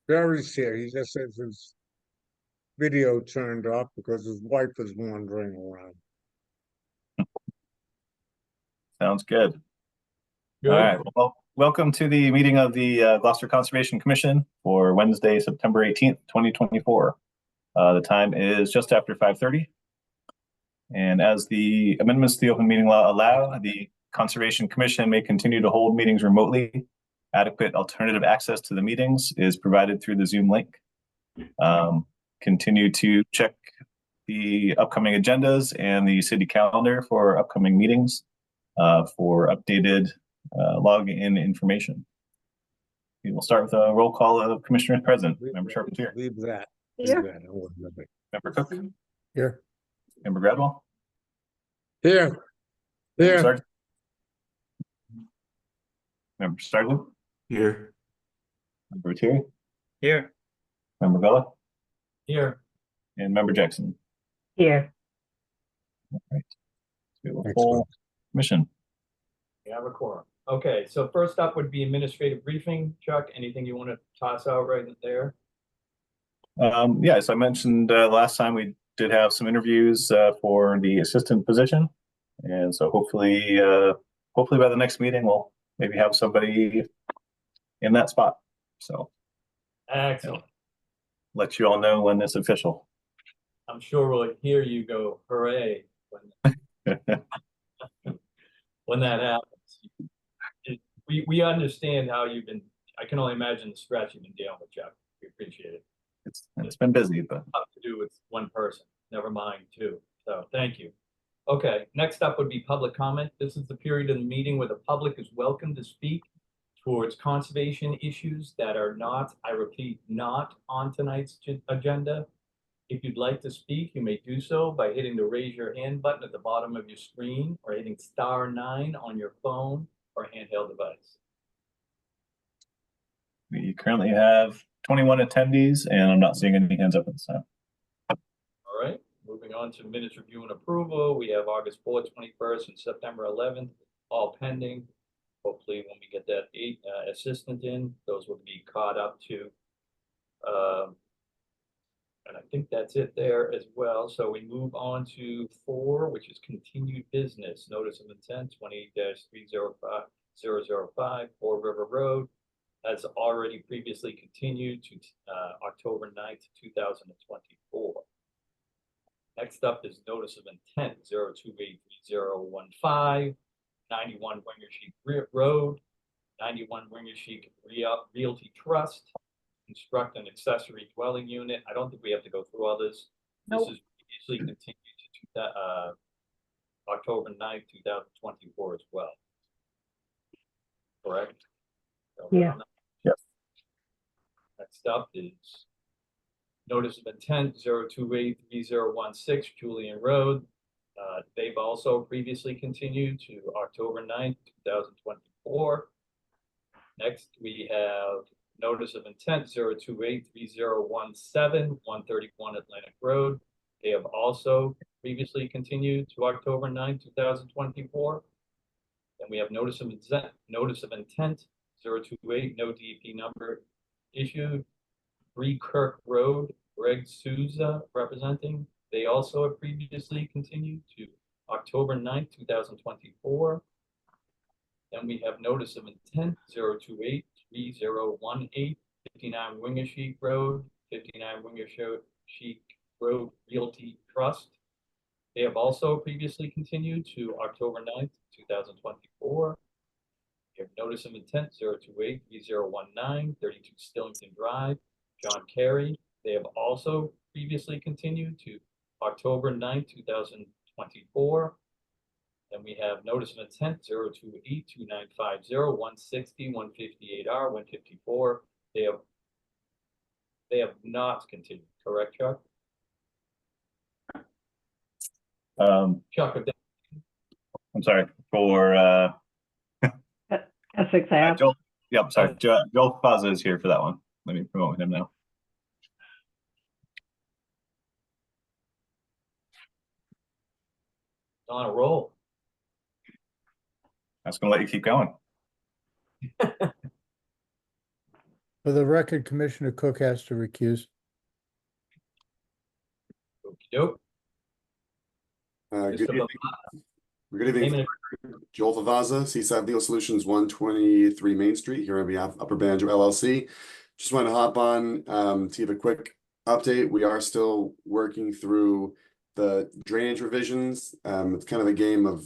Jerry's here. He just says his video turned off because his wife is wandering around. Sounds good. Good. All right. Well, welcome to the meeting of the Gloucester Conservation Commission for Wednesday, September 18th, 2024. The time is just after 5:30. And as the amendments to the open meeting law allow, the Conservation Commission may continue to hold meetings remotely. Adequate alternative access to the meetings is provided through the Zoom link. Continue to check the upcoming agendas and the city calendar for upcoming meetings for updated login information. We will start with a roll call of commissioners present. Member Charpentier. Leave that. Here. Leave that. I wouldn't have it. Member Cook. Here. Member Gradwell. Here. Member Here. Sargent. Member Sargent. Here. Member Terry. Here. Member Bella. Here. And Member Jackson. Here. All right. So we have a Excellent. full commission. We have a quorum. Okay, so first up would be administrative briefing. Chuck, anything you want to toss out right there? Yeah, as I mentioned last time, we did have some interviews for the assistant position, and so hopefully by the next meeting we'll maybe have somebody in that spot. So Excellent. let you all know when it's official. I'm sure we'll hear you go hooray when that happens. We understand how you've been. I can only imagine the stress you've been dealing with, Chuck. We appreciate it. It's been busy, but Tough to do with one person, never mind two. So thank you. Okay, next up would be public comment. This is the period of the meeting where the public is welcome to speak towards conservation issues that are not, I repeat, not on tonight's agenda. If you'd like to speak, you may do so by hitting the raise your hand button at the bottom of your screen or hitting *9 on your phone or handheld device. we currently have 21 attendees, and I'm not seeing any hands up at this time. All right, moving on to minutes review and approval. We have August 4th, 21st, and September 11th, all pending. Hopefully, when we get that assistant in, those will be caught up to. And I think that's it there as well. So we move on to 4, which is continued business. Notice of intent 20-305005 Four River Road has already previously continued to October 9th, 2024. Next up is notice of intent 0283015 91 Wingersheek Road, 91 Wingersheek Realty Trust. Construct an accessory dwelling unit. I don't think we have to go through all this. Nope. This is previously continued to October 9th, 2024 as well. Correct? Yeah. Yes. Next up is notice of intent 0283016 Julian Road. They've also previously continued to October 9th, 2024. Next, we have notice of intent 0283017 131 Atlantic Road. They have also previously continued to October 9th, 2024. Then we have notice of intent 028, no DEP number issued. Bree Kirk Road, Greg Souza representing. They also have previously continued to October 9th, 2024. Then we have notice of intent 0283018 59 Wingersheek Road, 59 Wingersheek Road Realty Trust. They have also previously continued to October 9th, 2024. We have notice of intent 0283019 32 Stillington Drive, John Carey. They have also previously continued to October 9th, 2024. Then we have notice of intent 0282950 160 158R 154. They have not continued, correct, Chuck? Chuck, I'm sorry for Essex Ave. Joel. Yep, sorry. Joel Faza is here for that one. Let me promote him now. on a roll. I was going to let you keep going. For the record, Commissioner Cook has to recuse. Okey-doke. Good Mr. evening. Good Name evening. and Joel Vavaza, Seaside Legal Solutions, 123 Main Street, here on behalf of Upper Banjo LLC. Just wanted to hop on to give a quick update. We are still working through the drainage revisions. It's kind of a game of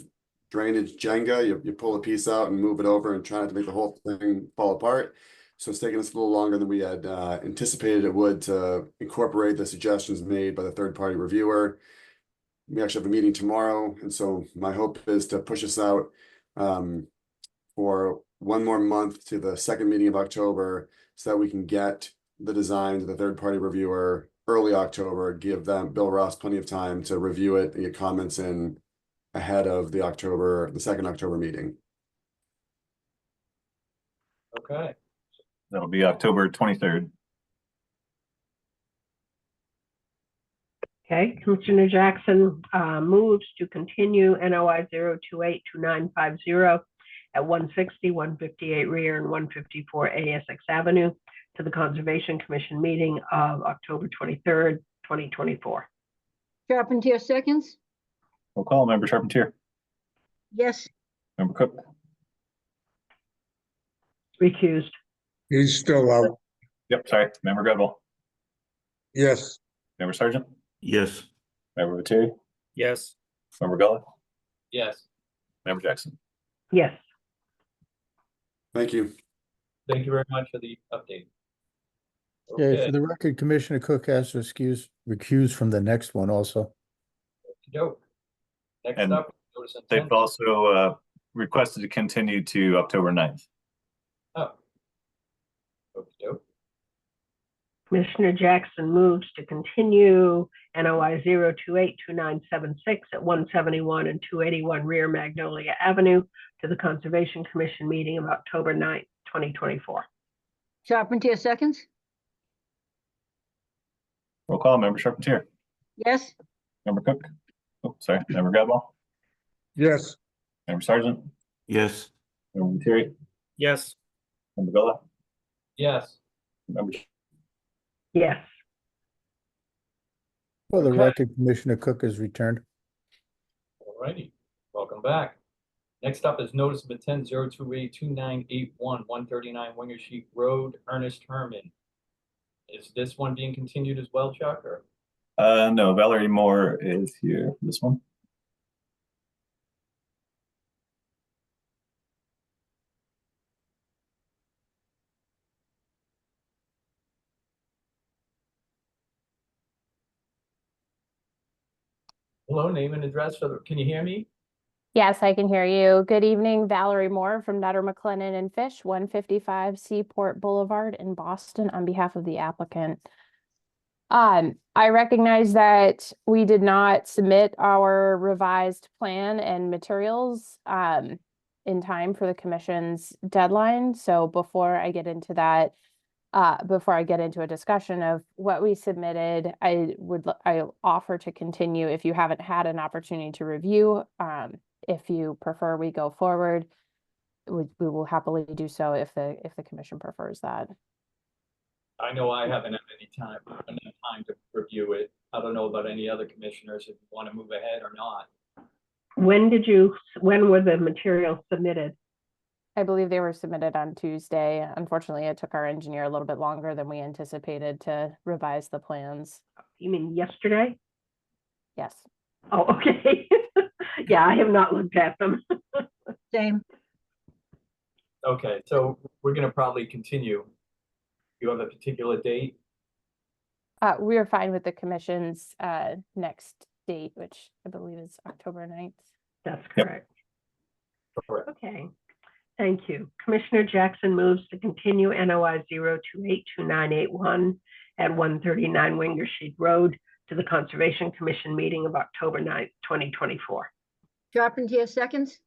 drainage Jenga. You pull a piece out and move it over and try not to make the whole thing fall apart. So it's taken us a little longer than we had anticipated it would to incorporate the suggestions made by the third-party reviewer. We actually have a meeting tomorrow, and so my hope is to push us out for one more month to the second meeting of October, so that we can get the design to the third-party reviewer early October, give them, Bill Ross, plenty of time to review it and get comments in ahead of the second October meeting. Okay, That'll be October 23rd. Okay, Commissioner Jackson moves to continue NOI 0282950 at 160, 158 Rear and 154 ASX Avenue to the Conservation Commission meeting of October 23rd, 2024. Charpentier seconds. Roll call, Member Charpentier, Yes. Member Cook, Recused. He's still out. yep, sorry, Member Gredwell, Yes, Member Sargent, Yes. Member Viteri, Yes. Member Gullah, yes, Member Jackson. Yes. Thank you. thank you very much for the update. Okay, Okay, for the record, Commissioner Cook has to recuse from the next one also. okey-doke. Next And up, notice of They've intent. also requested to continue to October 9th. Oh. Okey-doke. Commissioner Jackson moves to continue NOI 0282976 at 171 and 281 Rear Magnolia Avenue to the Conservation Commission meeting of October 9th, 2024. Charpentier seconds. Roll call, Member Charpentier, Yes. Member Cook, oh, sorry, Member Gredwell, yes, Member Sargent, Yes. Member Viteri, Yes. Member Gullah, Yes, Member Yes. For the Okay. record, Commissioner Cook has returned. alrighty, welcome back. Next up is notice of intent 0282981 139 Winger Sheep Road, Ernest Herman. Is this one being continued as well, Chuck, or? No, Valerie Moore is here for this one. Hello, name and address can you hear me? Yes, I can hear you. Good evening, Valerie Moore from Nutter McLennan and Fish, 155 Seaport Boulevard in Boston on behalf of the applicant. I recognize that we did not submit our revised plan and materials in time for the commission's deadline. So before I get into that, before I get into a discussion of what we submitted, I offer to continue if you haven't had an opportunity to review. If you prefer we go forward, we will happily do so if the commission prefers that. I know I haven't had enough time to review it. I don't know about any other commissioners if you want to move ahead or not. When were the materials submitted? I believe they were submitted on Tuesday. Unfortunately, it took our engineer a little bit longer than we anticipated to revise the plans. You mean yesterday? Yes. Oh, okay. Yeah, I have not looked at them. Same. Okay, so we're gonna probably continue. You have a particular date? We are fine with the commission's next date, which I believe is October 9th. That's Yep. correct. Correct. Okay, thank you. Commissioner Jackson moves to continue NOI 0282981 at 139 Winger Sheep Road to the Conservation Commission meeting of October 9th, 2024. Charpentier seconds.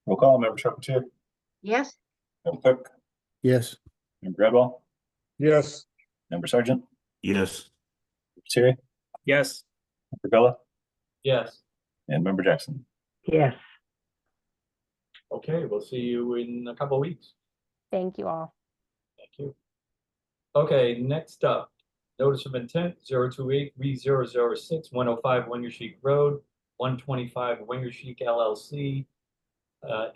Roll call, Member Charpentier, Yes. Member Cook, Yes. Member Gredwell, yes, Member Sargent, Yes. Viteri, Yes. Member Gullah, Yes, and Member Jackson. Yes. okay, we'll see you in a couple of weeks. Thank you all. Thank you. Okay, next up, notice of intent 028-3006, 105 Winger Chic Road, 125 Winger Chic LLC. There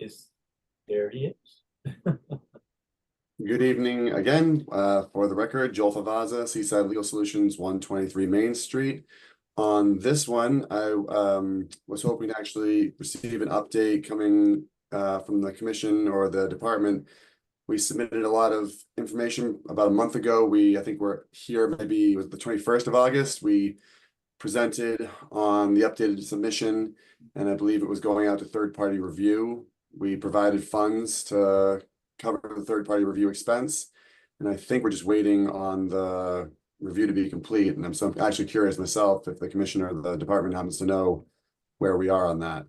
he is. Good evening again. For the record, Joel Favaza, Seaside Legal Solutions, 123 Main Street. On this one, I was hoping to actually receive an update coming from the commission or the department. We submitted a lot of information about a month ago. I think we're here, maybe it was the 21st of August. We presented on the updated submission, and I believe it was going out to third-party review. We provided funds to cover the third-party review expense, and I think we're just waiting on the review to be complete. And I'm actually curious myself if the commissioner or the department happens to know where we are on that.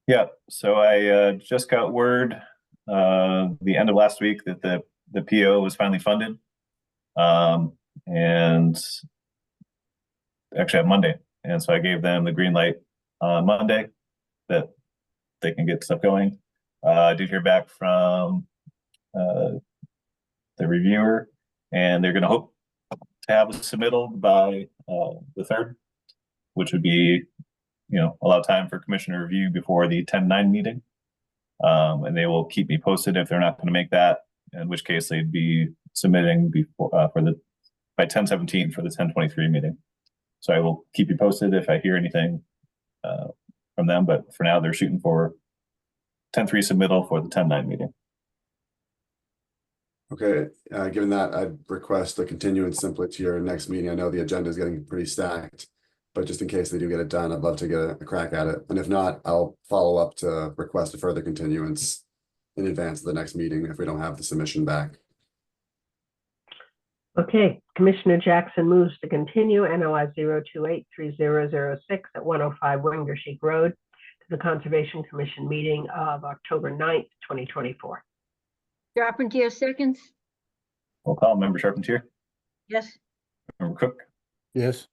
Yeah, so I just got word the end of last week that the PO was finally funded. And actually on Monday. And so I gave them the green light on Monday that they can get stuff going. I did hear back from the reviewer, and they're going to hope to have a submittal by the 3rd, which would be, allow time for commissioner review before the 10-9 meeting. And they will keep me posted if they're not going to make that, in which case they'd be submitting before by 10-17 for the 10-23 meeting. So I will keep you posted if I hear anything from them, but for now they're shooting for 10-3 submittal for the 10-9 meeting. Okay, given that, I'd request a continuance simply to your next meeting. I know the agenda is getting pretty stacked, but just in case they do get it done, I'd love to get a crack at it. And if not, I'll follow up to request a further continuance in advance of the next meeting if we don't have the submission back. Okay, Commissioner Jackson moves to continue NOI 028-3006 at 105 Winger Chic Road to the Conservation Commission meeting of October 9th, 2024. Carpentier seconds. Roll call. Member Charpentier, Yes. Member Cook, Yes.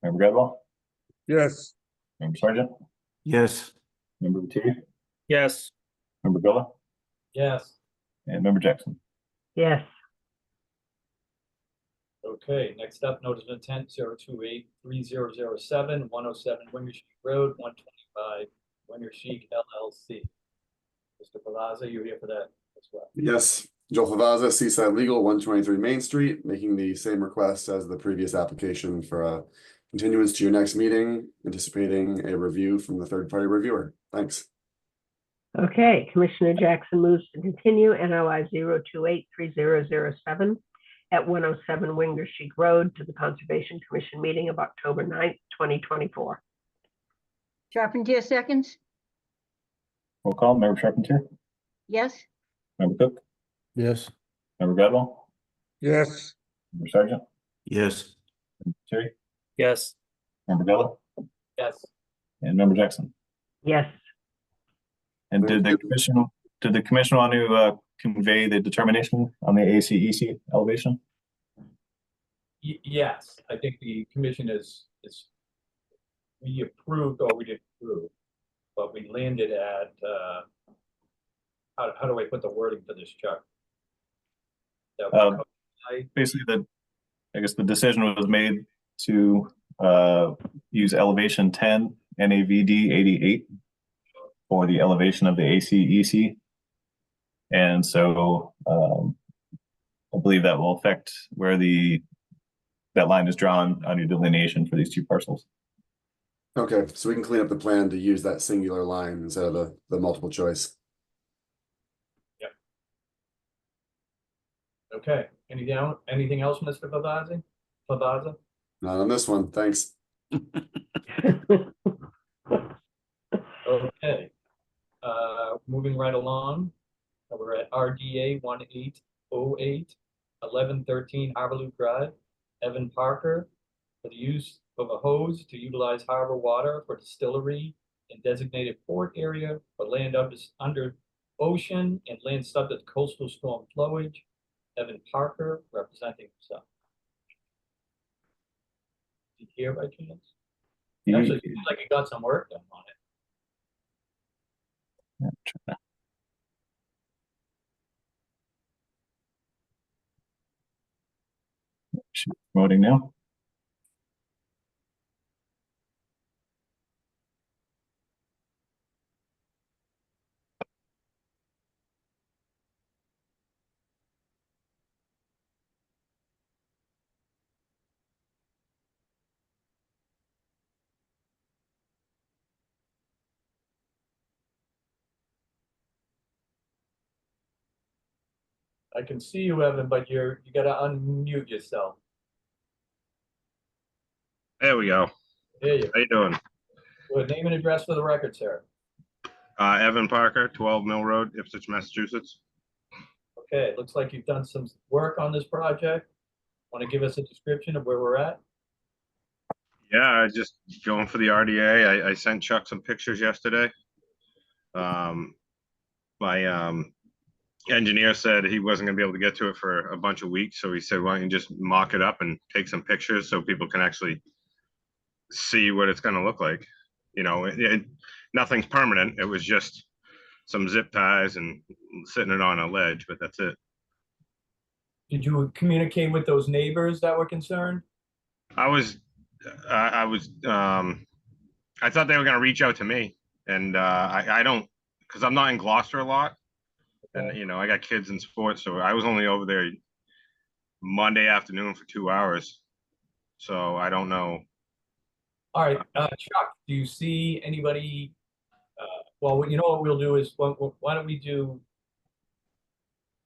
Member Gradwell, yes, Member Sargent, Yes. Member Materi, Yes. Member Villa, Yes. and Member Jackson. Yes. Okay, next up, notice of intent 028-3007, 107 Winger Chic Road, 125 Winger Chic LLC. Mr. Palazzo, you're here for that as well. Yes, Joel Favaza, Seaside Legal, 123 Main Street, making the same request as the previous application for a continuance to your next meeting, anticipating a review from the third-party reviewer. Thanks. Okay, Commissioner Jackson moves to continue NOI 028-3007 at 107 Winger Chic Road to the Conservation Commission meeting of October 9th, 2024. Carpentier seconds. Roll call. Member Charpentier, Yes. Member Cook, Yes. Member Gradwell, yes, Member Sargent, Yes. Member Materi, Yes. Member Villa, Yes. and Member Jackson. Yes. And did the commission want to convey the determination on the ACEC elevation? Yes, I think the commission we approved, or we didn't approve, but we landed at, how do I put the wording for this, Chuck? Basically, I guess the decision was made to use elevation 10 NAVD 88 for the elevation of the ACEC. And so I believe that will affect where that line is drawn on your delineation for these two parcels. Okay, so we can clean up the plan to use that singular line instead of the multiple choice. Yep. Okay, anything else, Mr. Pavazzi? Not on this one, thanks. Okay. Moving right along, we're at RDA 1808, 1113 Harbor Loop Drive. Evan Parker, for the use of a hose to utilize harbor water for distillery and designated port area for land under ocean and land subject to coastal storm flowage. Evan Parker, representing himself. Is he here by chance? Actually, it seems like he got some work done on it. Voting now. I can see you, Evan, but you gotta unmute yourself. There we go. There you How you doing? go. Name and address for the record, sir. Evan Parker, 12 Mill Road, Ipswich, Massachusetts. Okay, looks like you've done some work on this project. Want to give us a description of where we're at? Yeah, I just going for the RDA. I sent Chuck some pictures yesterday. My engineer said he wasn't gonna be able to get to it for a bunch of weeks, so he said, why don't you just mock it up and take some pictures so people can actually see what it's gonna look like. You know, nothing's permanent. It was just some zip ties and sitting it on a ledge, but that's it. Did you communicate with those neighbors that were concerned? I thought they were gonna reach out to me, and I don't, because I'm not in Gloucester a lot, and Okay. you know I got kids in sports, so I was only over there Monday afternoon for 2 hours, so I don't know. All right, Chuck, do you see anybody? Well, you know what we'll do is, why don't we do?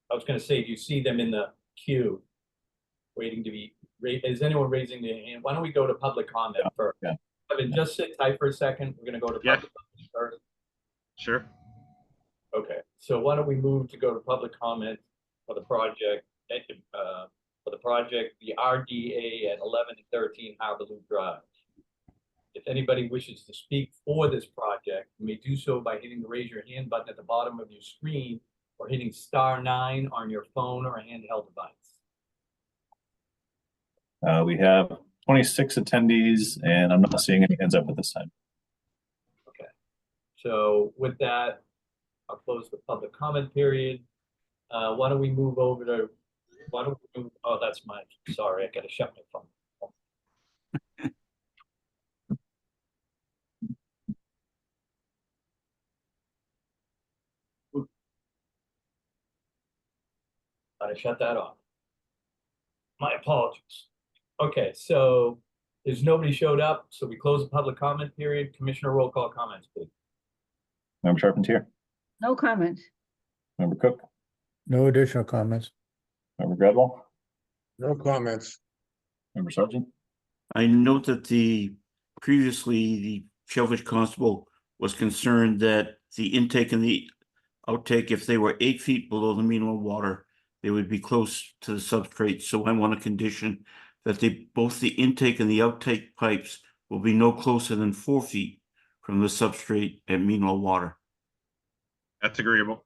I was gonna say, do you see them in the queue? Waiting to be, is anyone raising their hand? Why don't we go to public comment first? yeah. Evan, just sit tight for a second. We're gonna go to Yeah. public comment first. Sure. Okay, so why don't we move to go to public comment for the project, the RDA at 11 and 13 Harbor Loop Drive. If anybody wishes to speak for this project, you may do so by hitting the raise your hand button at the bottom of your screen or hitting *9 on your phone or a handheld device. We have 26 attendees, and I'm not seeing any hands up at this time. Okay, so with that, I'll close the public comment period. Why don't we move over to, oh, that's mine. Sorry, I gotta shut my phone. I shut that off. My apologies. Okay, so there's nobody showed up, so we close the public comment period. Commissioner roll call comments, please. Member Charpentier, No comments. Member Cook, No additional comments. Member Gradwell, No comments. Member Sergeant. I note that previously the Shellfish Constable was concerned that the intake and the outtake, if they were 8 feet below the mean level water, they would be close to the substrate. So I want a condition that both the intake and the outtake pipes will be no closer than 4 feet from the substrate at mean level water. That's agreeable.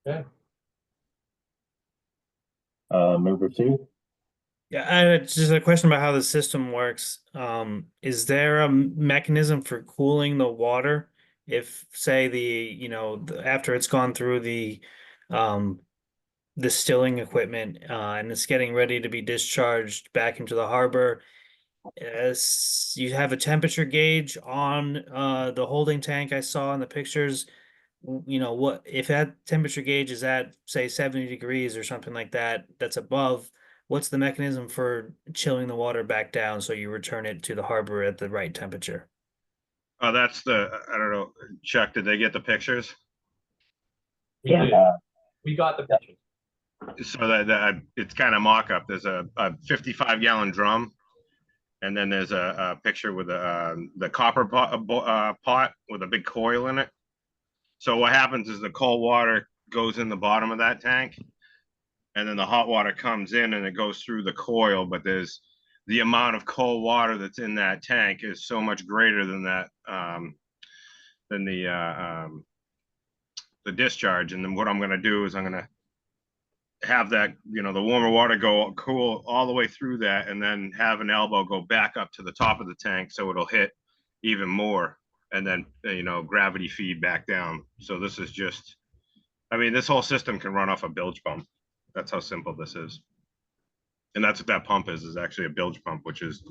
Okay. Member two. Yeah, it's just a question about how the system works. Is there a mechanism for cooling the water if, say, after it's gone through the distilling equipment and it's getting ready to be discharged back into the harbor? As you have a temperature gauge on the holding tank I saw in the pictures. What if that temperature gauge is at, say, 70 degrees or something like that, that's above, what's the mechanism for chilling the water back down so you return it to the harbor at the right temperature? I don't know, Chuck, did they get the pictures? We Yeah. did. We got the pictures. So that it's kind of mock-up. There's a 55-gallon drum, and then there's a picture with the copper pot with a big coil in it. So what happens is the cold water goes in the bottom of that tank, and then the hot water comes in and it goes through the coil, but there's the amount of cold water that's in that tank is so much greater than that, than the discharge. And then what I'm going to do is I'm going to have that, the warmer water go cool all the way through that, and then have an elbow go back up to the top of the tank so it'll hit even more, and then gravity feed back down. So this is just, this whole system can run off a bilge pump. That's how simple this is. And that's what that pump is actually a bilge pump, which is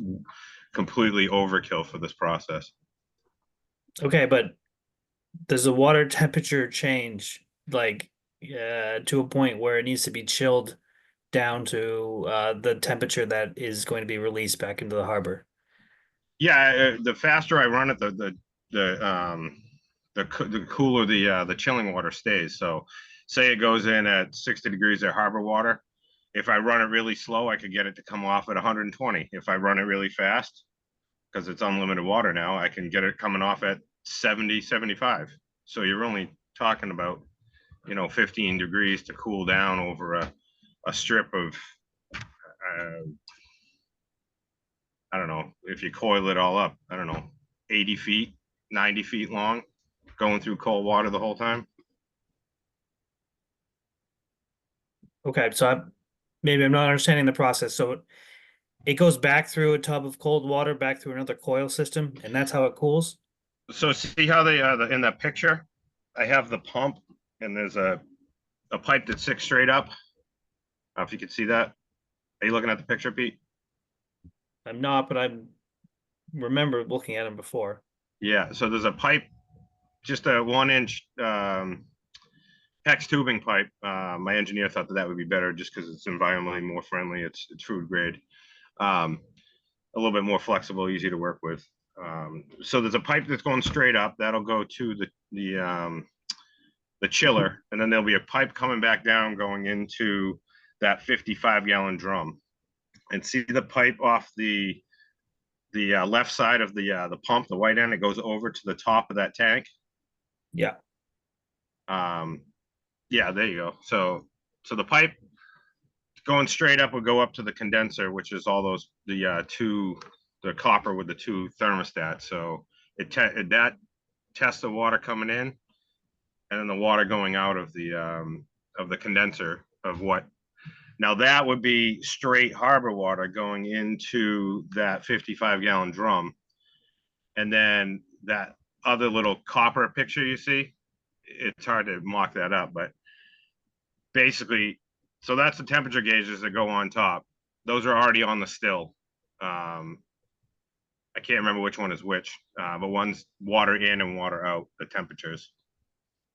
completely overkill for this process. Okay, but does the water temperature change like to a point where it needs to be chilled down to the temperature that is going to be released back into the harbor? Yeah, the faster I run it, the cooler the chilling water stays. So say it goes in at 60 degrees at harbor water. If I run it really slow, I could get it to come off at 120. If I run it really fast, because it's unlimited water now, I can get it coming off at 70, 75. So you're only talking about, 15 degrees to cool down over a strip of, I don't know, if you coil it all up, I don't know, 80 feet, 90 feet long, going through cold water the whole time. Okay, so maybe I'm not understanding the process. So it goes back through a tub of cold water, back through another coil system, and that's how it cools? So see how they in that picture, I have the pump and there's a pipe that sticks straight up. I don't know if you can see that. Are you looking at the picture, Pete? I'm not, but I remember looking at them before. Yeah, so there's a pipe, just a 1-inch hex tubing pipe. My engineer thought that would be better just because it's environmentally more friendly. It's food grade, a little bit more flexible, easy to work with. So there's a pipe that's going straight up that'll go to the chiller, and then there'll be a pipe coming back down going into that 55-gallon drum. And see the pipe off the left side of the pump, the white end, it goes over to the top of that tank. Yeah. Yeah, there you go. So the pipe going straight up will go up to the condenser, which is all those the copper with the 2 thermostats. So that tests the water coming in, and then the water going out of the condenser of what. Now that would be straight harbor water going into that 55-gallon drum. And then that other little copper picture you see, it's hard to mock that up, but basically, so that's the temperature gauges that go on top. Those are already on the still. I can't remember which one is which, but one's water in and water out, the temperatures.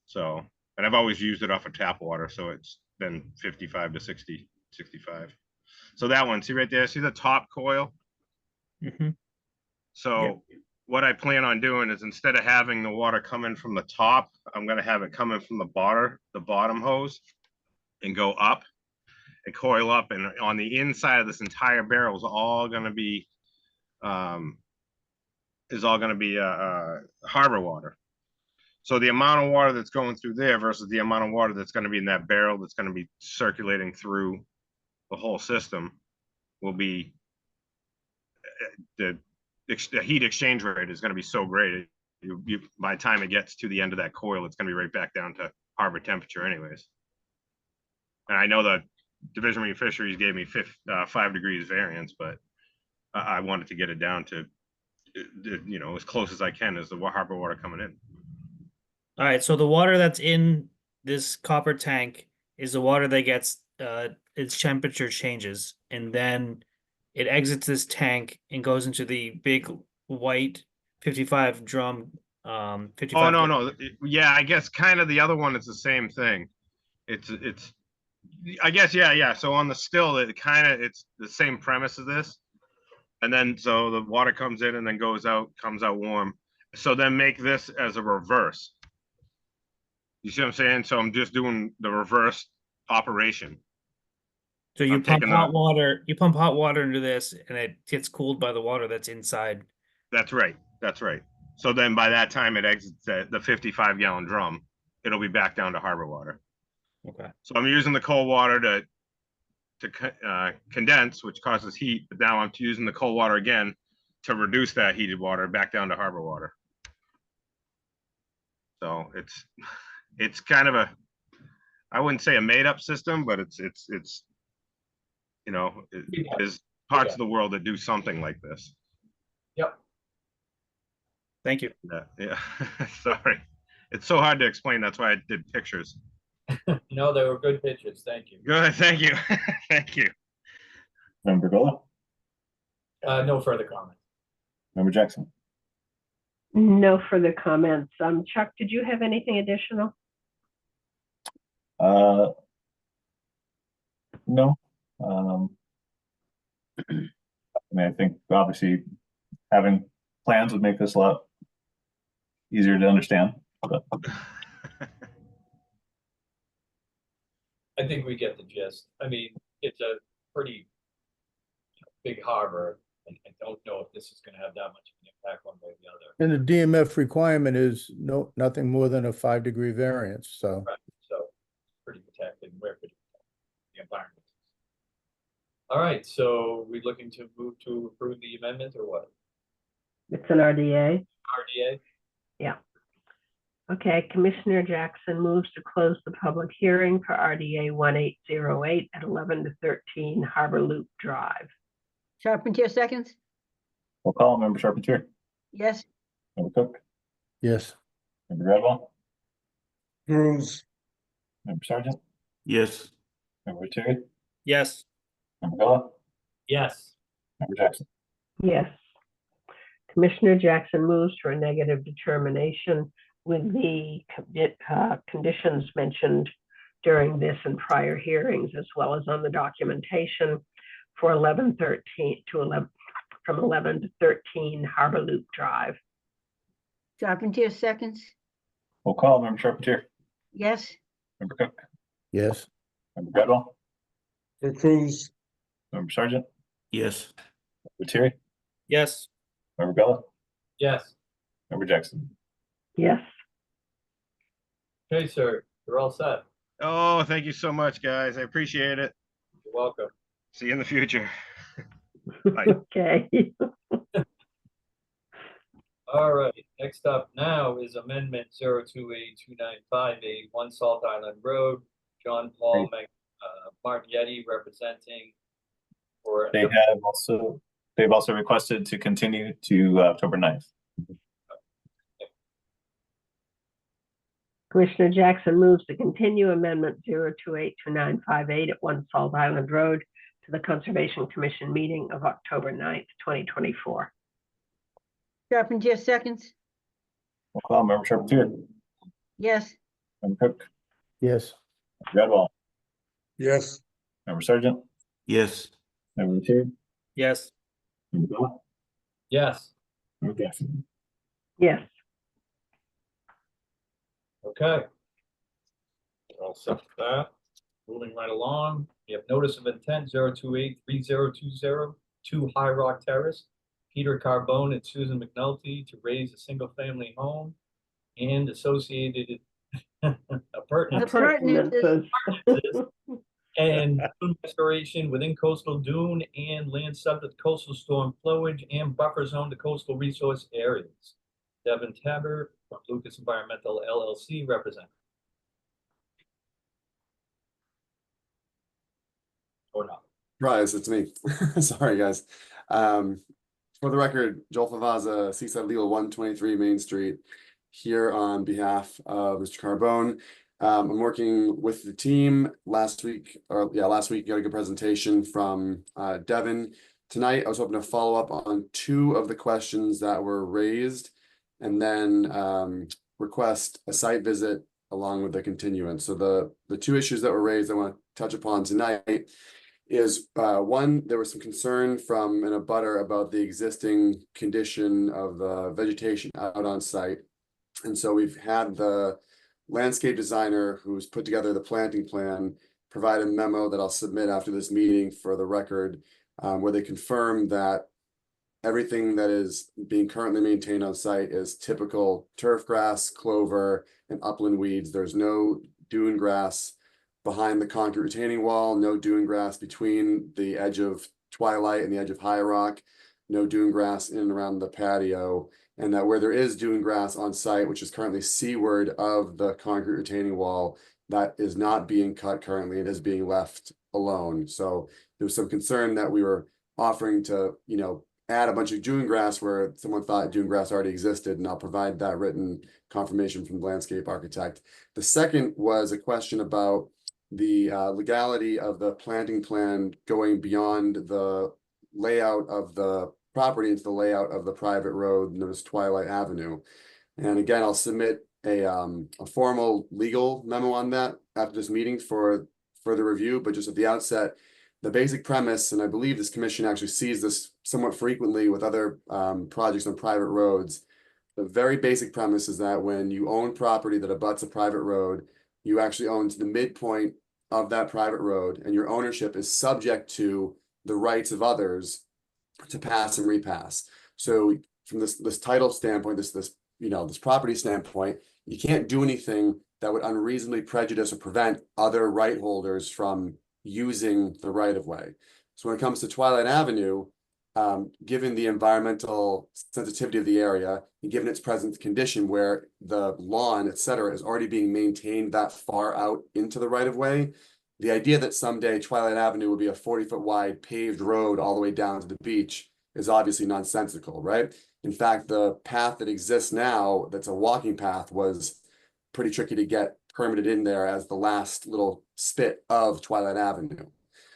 So, and I've always used it off of tap water, so it's been 55 to 60, 65. So that one, see right there, see the top coil? Mm-hmm. So what I plan on doing is instead of having the water coming from the top, I'm going to have it coming from the bottom hose and go up and coil up. And on the inside of this entire barrel is all going to be harbor water. So the amount of water that's going through there versus the amount of water that's going to be in that barrel that's going to be circulating through the whole system will be the heat exchange rate is going to be so great. By the time it gets to the end of that coil, it's going to be right back down to harbor temperature anyways. And I know the Division of Marine Fisheries gave me 5 degrees variance, but I wanted to get it down to, as close as I can as the harbor water coming in. All right, so the water that's in this copper tank is the water that gets its temperature changes, and then it exits this tank and goes into the big white 55 drum. 55. Oh no, yeah, I guess kind of the other one is the same thing. It's I guess yeah. So on the still, it's the same premise as this, and then so the water comes in and then comes out warm. So then make this as a reverse. You see what I'm saying? So I'm just doing the reverse operation. So you pump hot water. You pump hot water into this, and it gets cooled by the water that's inside. That's right. That's right. So then by that time it exits the 55-gallon drum, it'll be back down to harbor water. Okay. So I'm using the cold water to condense, which causes heat. But now I'm using the cold water again to reduce that heated water back down to harbor water. So it's kind of I wouldn't say a made up system, but it's there's parts of the world that do something like this. Yep. Thank you. Yeah. Sorry. It's so hard to explain. That's why I did pictures. No, they were good pitches. Thank you. Good. Thank you. Thank you. Member Gola, No further comment. Member Jackson. No further comments. Chuck, did you have anything additional? No. I mean, I think obviously having plans would make this a lot easier to understand, but I think we get the gist. I mean, it's a pretty big harbor, and I don't know if this is gonna have that much of an impact one way or the other. And the DMF requirement is nothing more than a 5-degree variance, so. Right, so pretty protected, we're pretty protected, the environment. All right, so we looking to move to approve the amendment or what? It's an RDA. RDA? Yeah. Okay, Commissioner Jackson moves to close the public hearing for RDA 1808 at 11 to 13 Harbor Loop Drive. Charpentier seconds. we'll call Member Charpentier, Yes. Member Cook, Yes. Member Gradwell, Cruz, Member Sergeant, Yes. Member Terry, Yes. Member Gola, Yes. Member Jackson. Yes. Commissioner Jackson moves for a negative determination with the conditions mentioned during this and prior hearings, as well as on the documentation for 1113 to 11 from 11 to 13 Harbor Loop Drive. Charpentier seconds. We'll call Member Charpentier, Yes. Member Cook, Yes. Member Gradwell, for Cruz, Member Sergeant, Yes. Member Terry, Yes. Member Gola, Yes. Member Jackson. Yes. Okay, sir, you're all set. Oh, thank you so much, guys. I appreciate it. You're welcome. See you in the future. Okay. All right, next up now is amendment 0282958, One Salt Island Road, John Paul Margietti representing for. They've also requested to continue to October 9th. Commissioner Jackson moves to continue amendment 0282958 at 1 Salt Island Road to the Conservation Commission meeting of October 9th, 2024. Charpentier seconds. We'll call Member Charpentier, Yes. Member Cook, Yes. Member Gradwell, yes, Member Sergeant, Yes. Member Terry, Yes. Member Gola, Yes, Member Jackson. Yes. okay. We're all set with that. Moving right along, we have notice of intent 0283020 2 High Rock Terrace, Peter Carbone and Susan McNulty to raise a single-family home and associated appurtenances Appurtenances. and dune restoration within coastal dune and land subject to coastal storm flowage and buffer zone to coastal resource areas. Devin Tabor from Lucas Environmental LLC represent. Or not. Surprise, it's me. Sorry, guys. For the record, Joel Favazza, Seaside Legal 123 Main Street, here on behalf of Mr. Carbone. I'm working with the team last week, got a good presentation from Devin. Tonight, I was hoping to follow up on 2 of the questions that were raised and then request a site visit along with the continuance. So the 2 issues that were raised I want to touch upon tonight is one, there was some concern from an abutter about the existing condition of the vegetation out on site. And so we've had the landscape designer who's put together the planting plan provide a memo that I'll submit after this meeting for the record, where they confirm that everything that is being currently maintained on site is typical turf grass, clover, and upland weeds. There's no dune grass behind the concrete retaining wall, no dune grass between the edge of Twilight and the edge of High Rock, no dune grass in and around the patio, and that where there is dune grass on site, which is currently seaward of the concrete retaining wall, that is not being cut currently, it is being left alone. So there was some concern that we were offering to, add a bunch of dune grass where someone thought dune grass already existed, and I'll provide that written confirmation from the landscape architect. The second was a question about the legality of the planting plan going beyond the layout of the property into the layout of the private road known as Twilight Avenue. And again, I'll submit a formal legal memo on that after this meeting for further review, but just at the outset, the basic premise, and I believe this commission actually sees this somewhat frequently with other projects on private roads. The very basic premise is that when you own property that abuts a private road, you actually own to the midpoint of that private road, and your ownership is subject to the rights of others to pass and repass. So from this title standpoint, this property standpoint, you can't do anything that would unreasonably prejudice or prevent other right holders from using the right of way. So when it comes to Twilight Avenue, given the environmental sensitivity of the area, and given its present condition where the lawn, et cetera, is already being maintained that far out into the right of way, the idea that someday Twilight Avenue will be a 40-foot wide paved road all the way down to the beach is obviously nonsensical, right? In fact, the path that exists now, that's a walking path, was pretty tricky to get permitted in there as the last little spit of Twilight Avenue.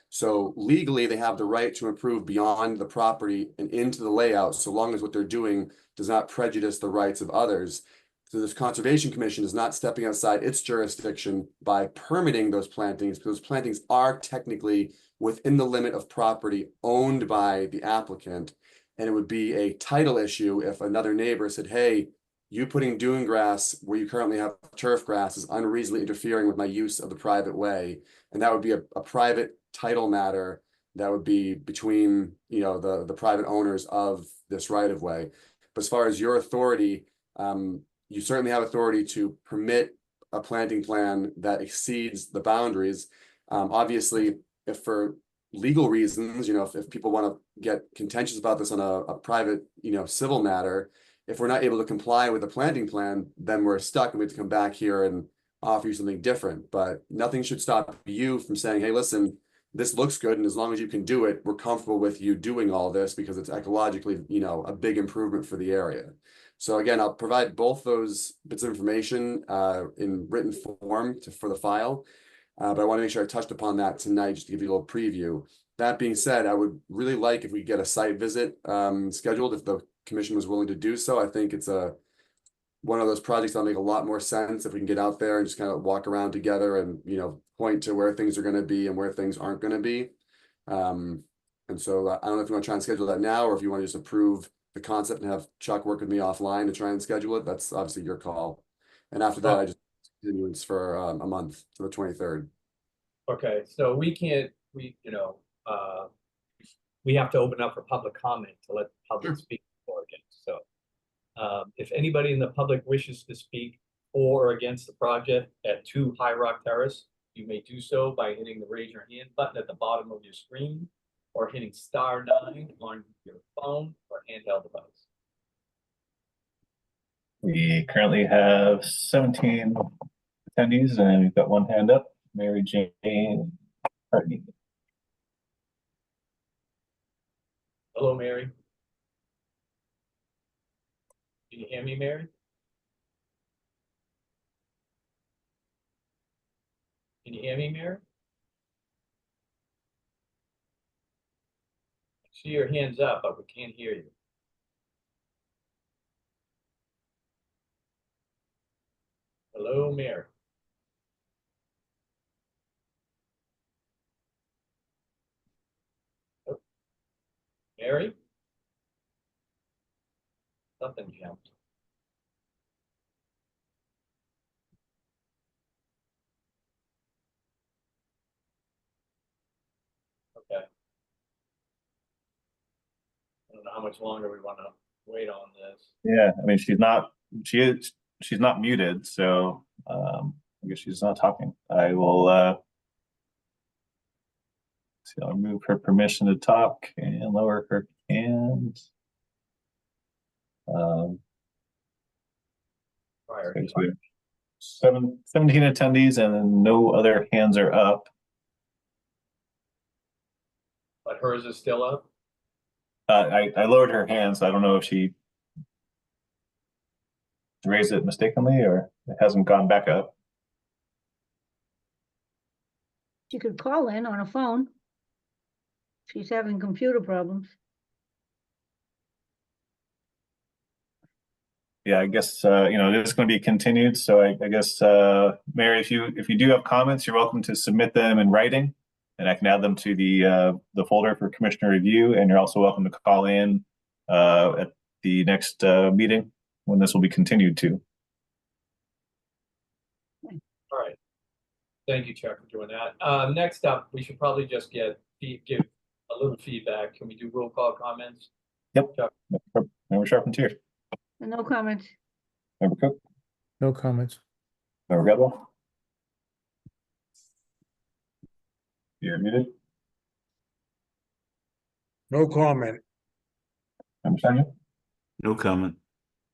So legally, they have the right to improve beyond the property and into the layout, so long as what they're doing does not prejudice the rights of others. So this Conservation Commission is not stepping outside its jurisdiction by permitting those plantings, because those plantings are technically within the limit of property owned by the applicant. And it would be a title issue if another neighbor said, hey, you putting dune grass where you currently have turf grass is unreasonably interfering with my use of the private way. And that would be a private title matter that would be between, the private owners of this right of way. But as far as your authority, you certainly have authority to permit a planting plan that exceeds the boundaries. Obviously, if for legal reasons, if people want to get contentious about this on a private, civil matter, if we're not able to comply with the planting plan, then we're stuck and we have to come back here and offer you something different. But nothing should stop you from saying, hey, listen, this looks good, and as long as you can do it, we're comfortable with you doing all this because it's ecologically, a big improvement for the area. So again, I'll provide both those bits of information in written form for the file. But I want to make sure I touched upon that tonight just to give you a little preview. That being said, I would really like if we get a site visit scheduled, if the commission was willing to do so. I think it's one of those projects that'll make a lot more sense if we can get out there and just kind of walk around together and, point to where things are going to be and where things aren't going to be. And so I don't know if you want to try and schedule that now, or if you want to just approve the concept and have Chuck work with me offline to try and schedule it. That's obviously your call. And after that, I just continuance for a month to the 23rd. Okay, so we have to open up for public comment to let the public speak for or against. So if anybody in the public wishes to speak for or against the project at 2 High Rock Terrace, you may do so by hitting the raise your hand button at the bottom of your screen, or hitting *9 on your phone or handheld device. We currently have 17 attendees, and we've got one hand up, Mary Jane Hartney. Hello, Mary. Can you hear me, Mary? Can you hear me, Mary? I see your hands up, but we can't hear you. Hello, Mary. Oh. Mary? Something jumped. Okay. I don't know how much longer we want to wait on this. Yeah, I mean, she's not muted, so I guess she's not talking. I will see, I'll remove her permission to talk and lower her hand. So 17 attendees and then no other hands are up. But hers is still up? I lowered her hand, so I don't know if she raised it mistakenly or it hasn't gone back up. She could call in on a phone. She's having computer problems. Yeah, I guess, you know, it is going to be continued. So I guess, Mary, if you do have comments, you're welcome to submit them in writing, and I can add them to the folder for commissioner review. And you're also welcome to call in at the next meeting when this will be continued to. All right. Thank you, Chuck, for doing that. Next up, we should probably just give a little feedback. Can we do roll call comments? Yep. Chuck? Member Charpentier, No comments. Member Cook, No comments. Member Gadwell. You're muted. No comment. Member Simon, No comment.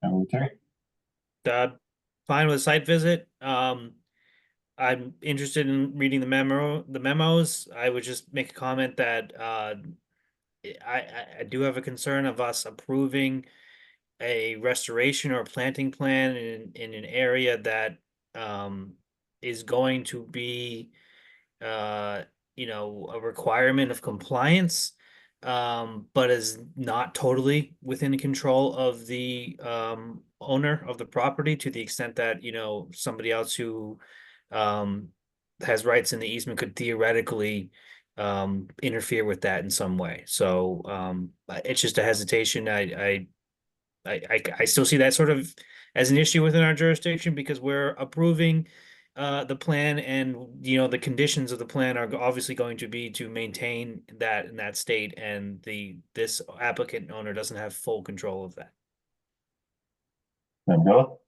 Member Terry. Fine with site visit. I'm interested in reading the memos. I would just make a comment that I do have a concern of us approving a restoration or planting plan in an area that is going to be you know, a requirement of compliance, but is not totally within control of the owner of the property, to the extent that, you know, somebody else who has rights in the easement could theoretically interfere with that in some way. So it's just a hesitation. I still see that sort of as an issue within our jurisdiction, because we're approving the plan, and you know, the conditions of the plan are obviously going to be to maintain that in that state, and this applicant owner doesn't have full control of that. Member Gadwell.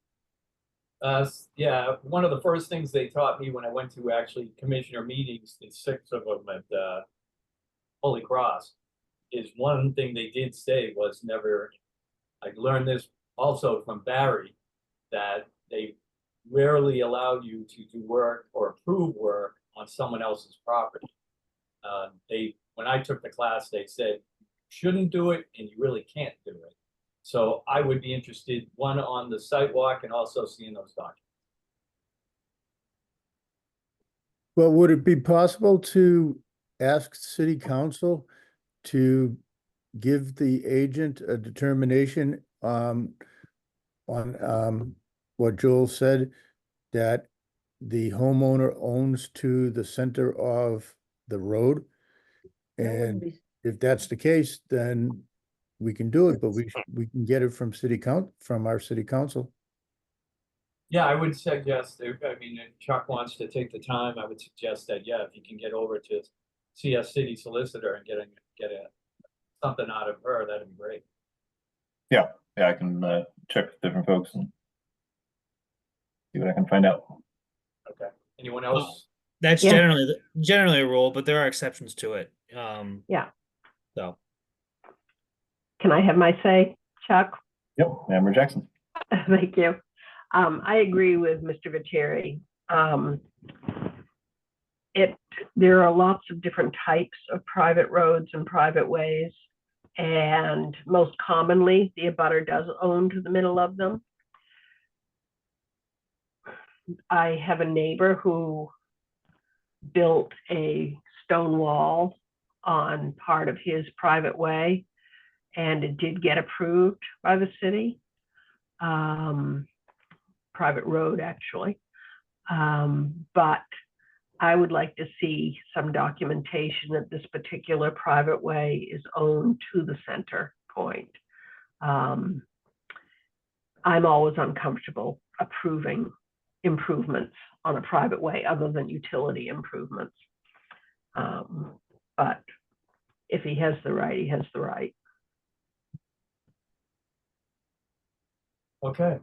Yeah, one of the first things they taught me when I went to actually commissioner meetings, the 6 of them at Holy Cross, is one thing they did say was never, I learned this also from Barry, that they rarely allow you to do work or approve work on someone else's property. When I took the class, they said, you shouldn't do it and you really can't do it. So I would be interested, one, on the sidewalk and also seeing those documents. Well, would it be possible to ask city council to give the agent a determination on what Joel said, that the homeowner owns to the center of the road? That wouldn't And be- if that's the case, then we can do it, but we can get it from from our city council. Yeah, I would suggest, if Chuck wants to take the time, I would suggest that, yeah, if you can get over to CS City Solicitor and get something out of her, that'd be great. Yeah, I can check with different folks and see what I can find out. Okay. Anyone else? That's Yeah. generally a rule, but there are exceptions to it. Yeah. So Can I have my say, Chuck? Yep, Member Jackson. Thank you. I agree with Mr. Viteri. There are lots of different types of private roads and private ways, and most commonly, the abutter does own to the middle of them. I have a neighbor who built a stone wall on part of his private way, and it did get approved by the city. Private road, actually. But I would like to see some documentation that this particular private way is owned to the center point. I'm always uncomfortable approving improvements on a private way other than utility improvements. But if he has the right, he has the right. Okay.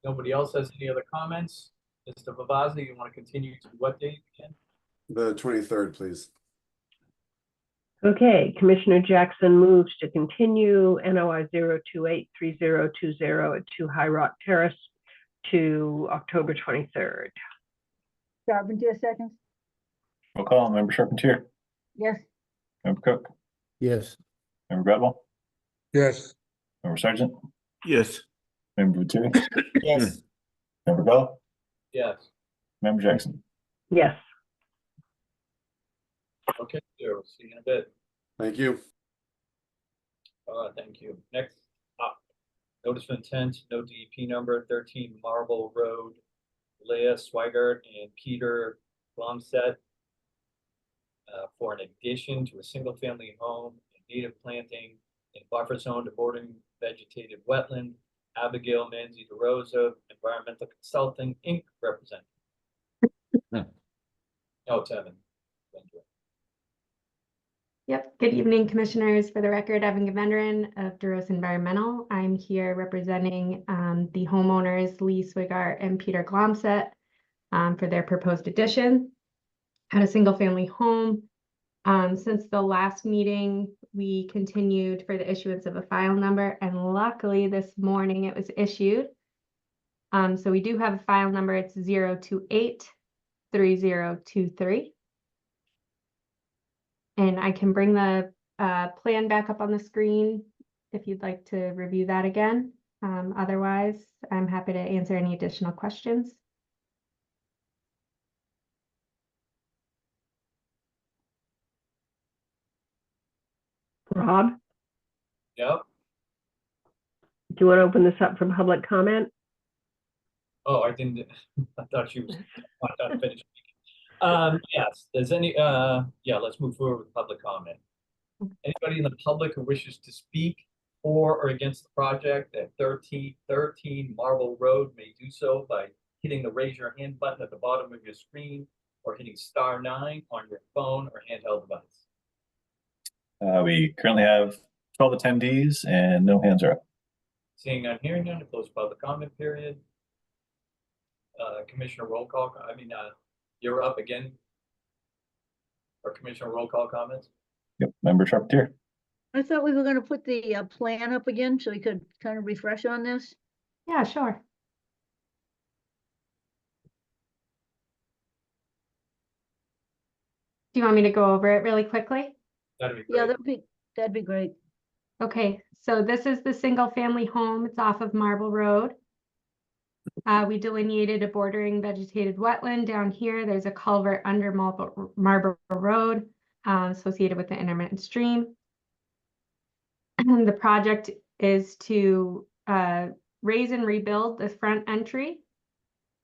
Nobody else has any other comments? Mr. Vavazi, you want to continue to what date again? The 23rd, please. Okay, Commissioner Jackson moves to continue NOI 0283020 at 2 High Rock Terrace to October 23rd. Carpenter seconds. Roll call, Member Charpentier, Yes. Member Cook, Yes. Member Gradwell, Yes, Member Sargent, Yes. Member Viteri, yes. Member Bell, Yes. Member Jackson. Yes. Okay, so see you in a bit. Thank you. Thank you. Next up, notice of intent, no DEP number, 13 Marble Road, Leah Swigert and Peter Blomstedt, for an addition to a single-family home and native planting in buffer zone to bordering vegetated wetland. Abigail Manzi DeRosa, Environmental Consulting, Inc., representing. Oh, Tevin. Thank you. Yep. Good evening, commissioners. For the record, Evan Gavendran of DeRosa Environmental. I'm here representing the homeowners Lee Swigart and Peter Glomset for their proposed addition at a single-family home. Since the last meeting, we continued for the issuance of a file number, and luckily this morning it was issued. So we do have a file number. It's 0283023. And I can bring the plan back up on the screen if you'd like to review that again. Otherwise, I'm happy to answer any additional questions. Rob, Yep. do you want to open this up for public comment? Oh, I didn't, I thought she was not done finished. Yes, does any, yeah, let's move forward with public comment. Anybody in the public who wishes to speak for or against the project at 1313 Marble Road may do so by hitting the raise your hand button at the bottom of your screen or hitting *9 on your phone or handheld device. We currently have 12 attendees and no hands are up. Seeing none, hearing none, to close public comment period. Commissioner roll call, you're up again. Or Commissioner roll call comments? Yep, Member Charpentier. I thought we were gonna put the plan up again so we could kind of refresh on this. Yeah, sure. Do you want me to go over it really quickly? That'd be Yeah, great. that'd be great. Okay, so this is the single-family home. It's off of Marble Road. We delineated a bordering vegetated wetland down here. There's a culvert under Marble Road associated with the intermittent stream. The project is to raise and rebuild the front entry.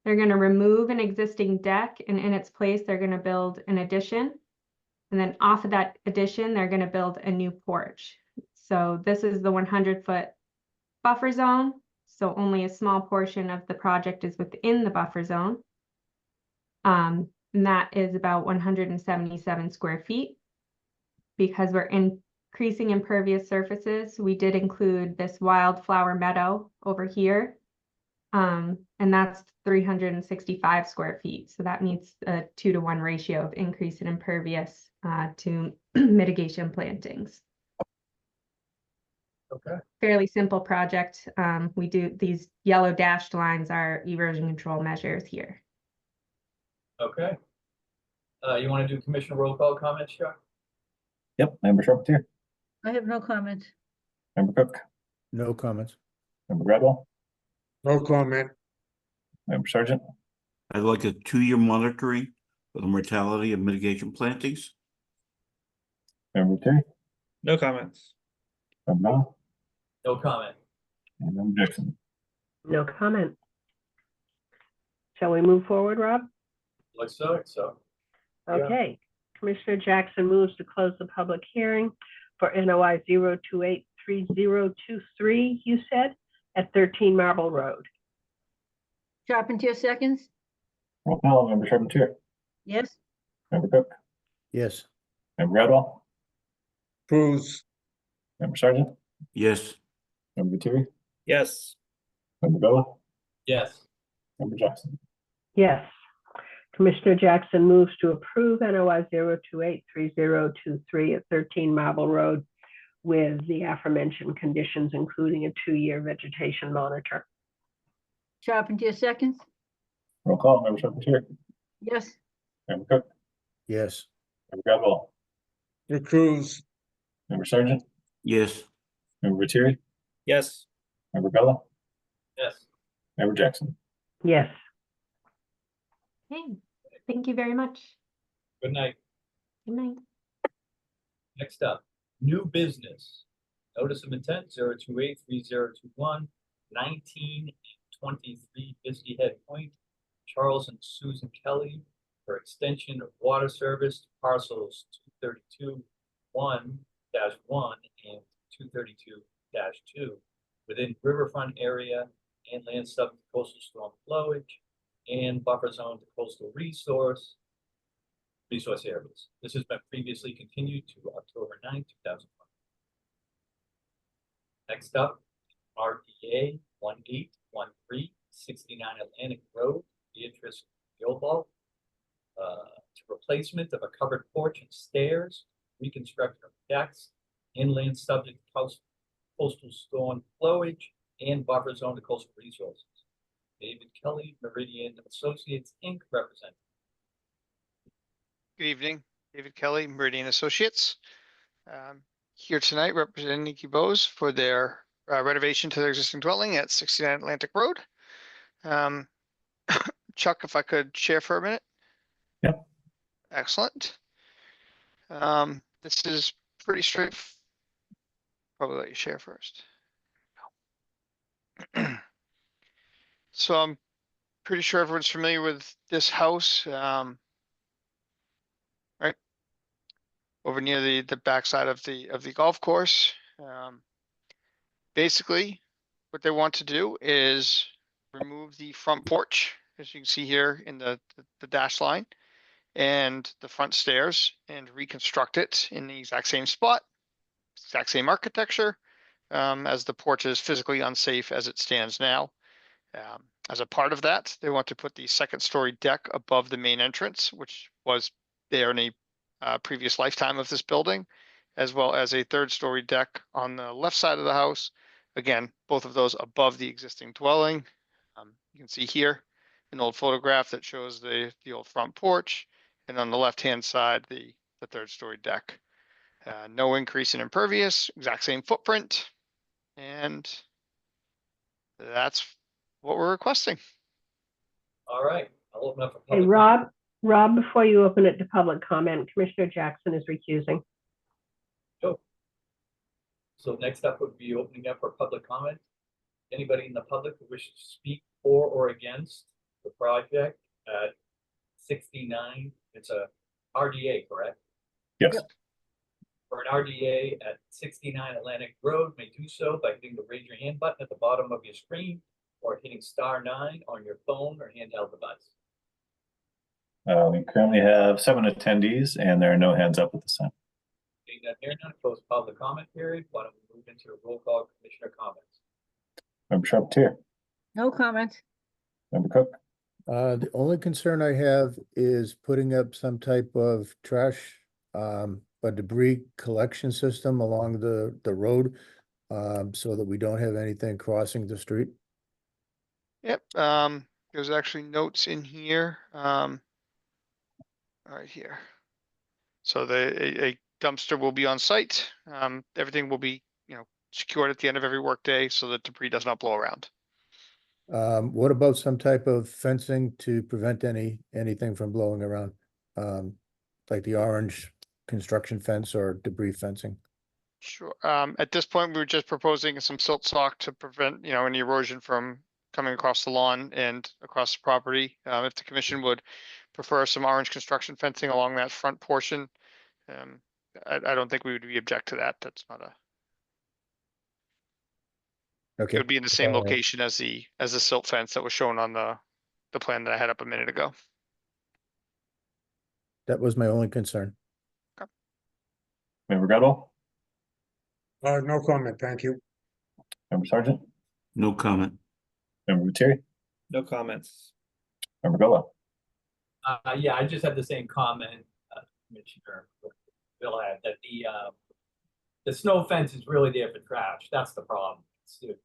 They're going to remove an existing deck, and in its place, they're going to build an addition. And then off of that addition, they're going to build a new porch. So this is the 100-foot buffer zone. So only a small portion of the project is within the buffer zone. And that is about 177 square feet. Because we're increasing impervious surfaces, we did include this wildflower meadow over here. And that's 365 square feet. So that meets a 2-to-1 ratio of increase in impervious to mitigation plantings. Okay. Fairly simple project. We do these yellow dashed lines are erosion control measures here. Okay. You want to do Commissioner roll call comments, Chuck? Yep, Member Charpentier. I have no comments. Member Cook. No comments. Member Gradwell. No comment. Member Sargent. I'd like a 2-year monitoring of the mortality of mitigation plantings. Member Terry. No comments. Member Bell. No comment. And Member Jackson. No comment. Shall we move forward, Rob? Looks so. Yeah. Okay. Commissioner Jackson moves to close the public hearing for NOI 0283023, you said, at 13 Marble Road. Charpentier seconds? Roll call. Member Charpentier. Yes? Member Cook. Yes. Member Gradwell. Cruz, Member Sargent. Yes. Member Terry. Yes. Member Bella. Yes. Member Jackson. Yes. Commissioner Jackson moves to approve NOI 0283023 at 13 Marble Road with the aforementioned conditions, including a 2-year vegetation monitor. Charpentier seconds? Roll call. Member Charpentier. Yes? Member Cook. Yes. Member Gradwell. Cruz, Member Sargent. Yes. Member Terry. Yes. Member Bella. Yes. Member Jackson. Yes. Okay, thank you very much. Good night. Good night. Next up, new business. Notice of intent 0283021 1923 Bisbee Head Point, Charles and Susan Kelly for extension of water service to parcels 232-1-1 and 232-2 within riverfront area and land subject to coastal storm flowage and buffer zone to coastal resource areas. This has been previously continued to October 9, 2020. Next up, RDA 1813 69 Atlantic Road, Beatrice Gilball, to replacement of a covered porch and stairs, reconstruction of decks, inland subject to coastal storm flowage, and buffer zone to coastal resources. David Kelly, Meridian Associates, Inc., representative. Good evening, David Kelly, Meridian Associates. Here tonight representing Nikki Bose for their renovation to their existing dwelling at 69 Atlantic Road. Chuck, if I could share for a minute. Yep. Excellent. This is pretty straight. Probably let you share first. So I'm pretty sure everyone's familiar with this house. Right over near the backside of the golf course. Basically, what they want to do is remove the front porch, as you can see here in the dash line, and the front stairs, and reconstruct it in the exact same spot, exact same architecture, as the porch is physically unsafe as it stands now. As a part of that, they want to put the second story deck above the main entrance, which was there in a previous lifetime of this building, as well as a third story deck on the left side of the house. Again, both of those above the existing dwelling. You can see here an old photograph that shows the old front porch, and on the left-hand side, the third story deck. No increase in impervious, exact same footprint, and that's what we're requesting. All right, I'll open up for Hey, public. Rob, before you open it to public comment, Commissioner Jackson is recusing. So next up would be opening up for public comment. Anybody in the public who wishes to speak for or against the project at 69, it's a RDA, correct? Yes. For an RDA at 69 Atlantic Road may do so by hitting the raise your hand button at the bottom of your screen or hitting *9 on your phone or handheld device. We currently have 7 attendees and there are no hands up at this time. Being that here now, close public comment period. Why don't we move into a roll call commissioner comments? Member Charpentier, No comment. Member Cook, The only concern I have is putting up some type of trash, a debris collection system along the road, so that we don't have anything crossing the street. Yep, there's actually notes in here, right here. So a dumpster will be on site. Everything will be, secured at the end of every workday so that debris does not blow around. What about some type of fencing to prevent anything from blowing around? Like the orange construction fence or debris fencing? Sure. At this point, we were just proposing some silt sock to prevent, any erosion from coming across the lawn and across the property. If the commission would prefer some orange construction fencing along that front portion, I don't think we would be object to that. That's not a. Okay. It would be in the same location as the silt fence that was shown on the plan that I had up a minute ago. That was my only concern. Member Gretel, No comment, thank you. Member Sargent, No comment. Member Terry, No comments. Member Gola. Yeah, I just had the same comment, Commissioner Bill had, that the snow fence is really there for trash. That's the problem.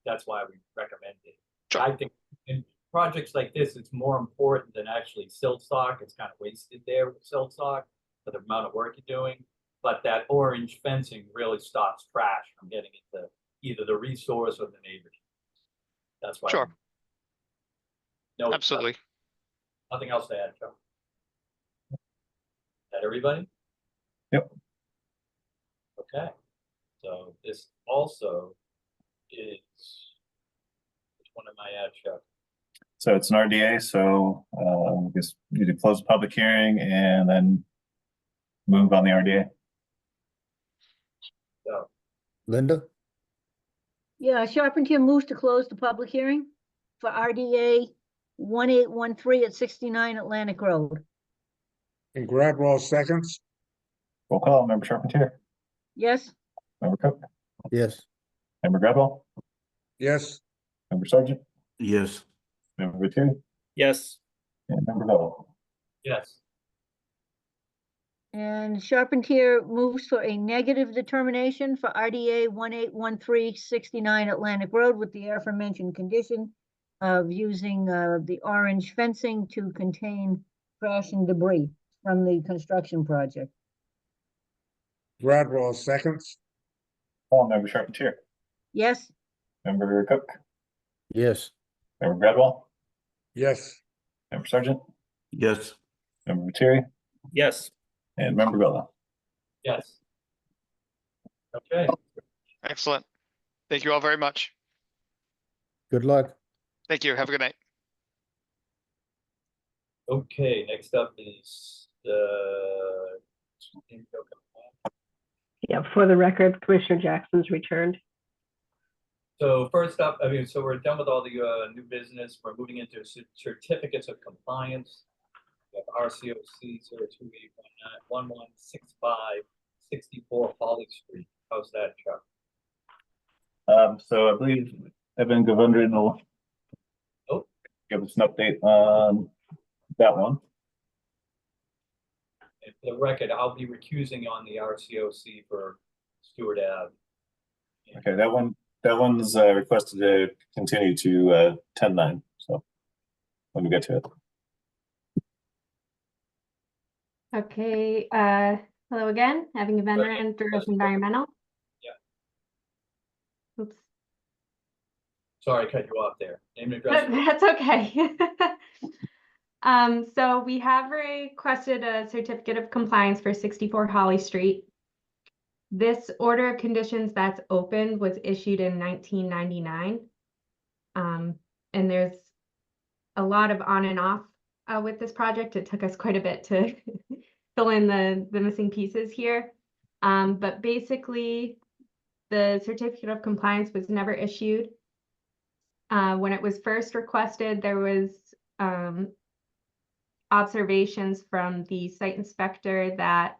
That's why we recommend it. I think in projects like this, it's more important than actually silt stock. It's kind of wasted there with silt stock for the amount of work you're doing. But that orange fencing really stops trash from getting into either the resource or the neighbors. That's why. Sure. No, Absolutely. nothing else to add, Joe. That everybody? Yep. Okay, so this also is, which one am I at, Chuck? So it's an RDA, so I guess you need to close the public hearing and then move on the RDA. So, Linda? Yeah, Charpentier moves to close the public hearing for RDA 1813 at 69 Atlantic Road. And Gradwell seconds. Roll call, Member Charpentier, Yes? Member Cook, Yes. Member Gradwell, Yes, Member Sargent, Yes. Member Viteri, Yes. and Member Bell. yes, And Charpentier moves for a negative determination for RDA 1813 69 Atlantic Road with the aforementioned condition of using the orange fencing to contain trash and debris from the construction project. Gradwell seconds. Call, Member Charpentier, Yes? Member Cook, Yes. Member Gradwell, Yes, Member Sargent, Yes. Member Viteri, Yes. and Member Bell. yes. Okay, Excellent. Thank you all very much. Good luck. Thank you. Have a good night. okay, next up is the. Yeah, for the record, Commissioner Jackson's returned. So first up, I mean, so we're done with all the new business. We're moving into certificates of compliance. We have RCOC 028191165 64 Holly Street. How's that, Chuck? So I believe Evan Govundren will give us an update on that one. And for the record, I'll be recusing on the RCOC for Stewart Ave. Okay, that one's requested to continue to 10-9. So when we get to it. Okay, hello again, having a vendor and Duros Environmental. Yeah. Oops. Sorry, I cut you off there. Name and address. That's okay. So we have requested a certificate of compliance for 64 Holly Street. This order of conditions that's open was issued in 1999. And there's a lot of on and off with this project. It took us quite a bit to fill in the missing pieces here. But basically, the certificate of compliance was never issued. When it was first requested, there was observations from the site inspector that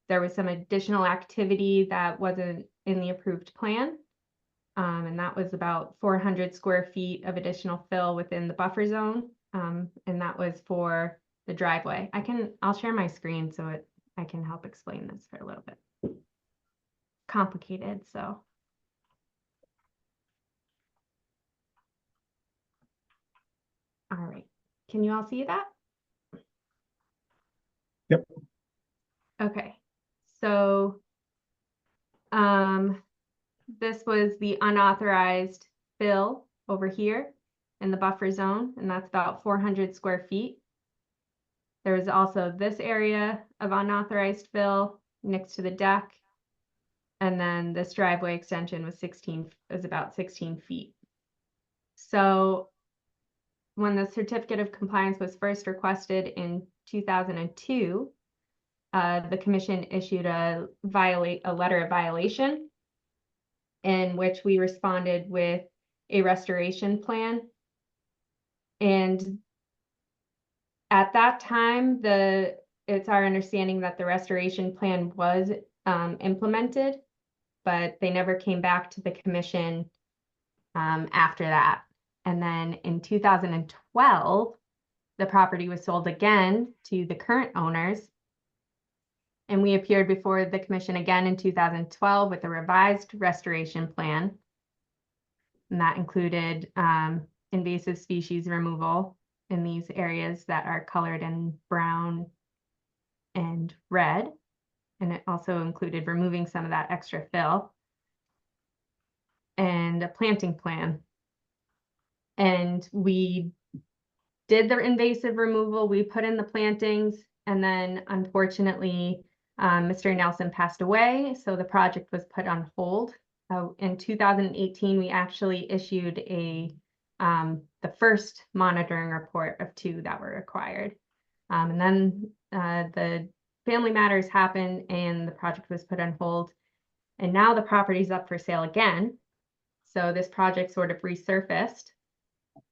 there was some additional activity that wasn't in the approved plan. And that was about 400 square feet of additional fill within the buffer zone. And that was for the driveway. I'll share my screen so I can help explain this for a little bit. Complicated, so. All right, can you all see that? Yep. Okay, so this was the unauthorized fill over here in the buffer zone, and that's about 400 square feet. There was also this area of unauthorized fill next to the deck. And then this driveway extension was about 16 feet. So when the certificate of compliance was first requested in 2002, the commission issued a letter of violation in which we responded with a restoration plan. And at that time, it's our understanding that the restoration plan was implemented, but they never came back to the commission after that. And then in 2012, the property was sold again to the current owners. And we appeared before the commission again in 2012 with a revised restoration plan. And that included invasive species removal in these areas that are colored in brown and red. And it also included removing some of that extra fill and a planting plan. And we did the invasive removal, we put in the plantings, and then unfortunately, Mr. Nelson passed away, so the project was put on hold. In 2018, we actually issued the first monitoring report of 2 that were required. And then the family matters happened and the project was put on hold. And now the property's up for sale again. So this project sort of resurfaced.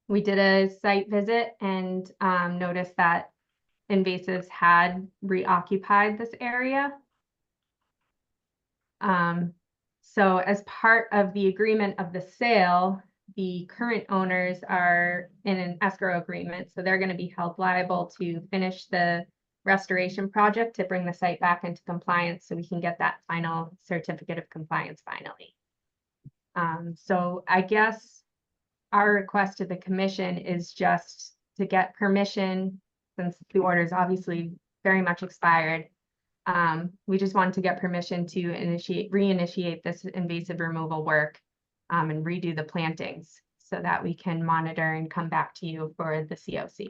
We did a site visit and noticed that invasives had reoccupied this area. So as part of the agreement of the sale, the current owners are in an escrow agreement, so they're going to be held liable to finish the restoration project to bring the site back into compliance so we can get that final certificate of compliance finally. So I guess our request to the commission is just to get permission, since the order is obviously very much expired. We just want to get permission to reinitiate this invasive removal work and redo the plantings so that we can monitor and come back to you for the COC.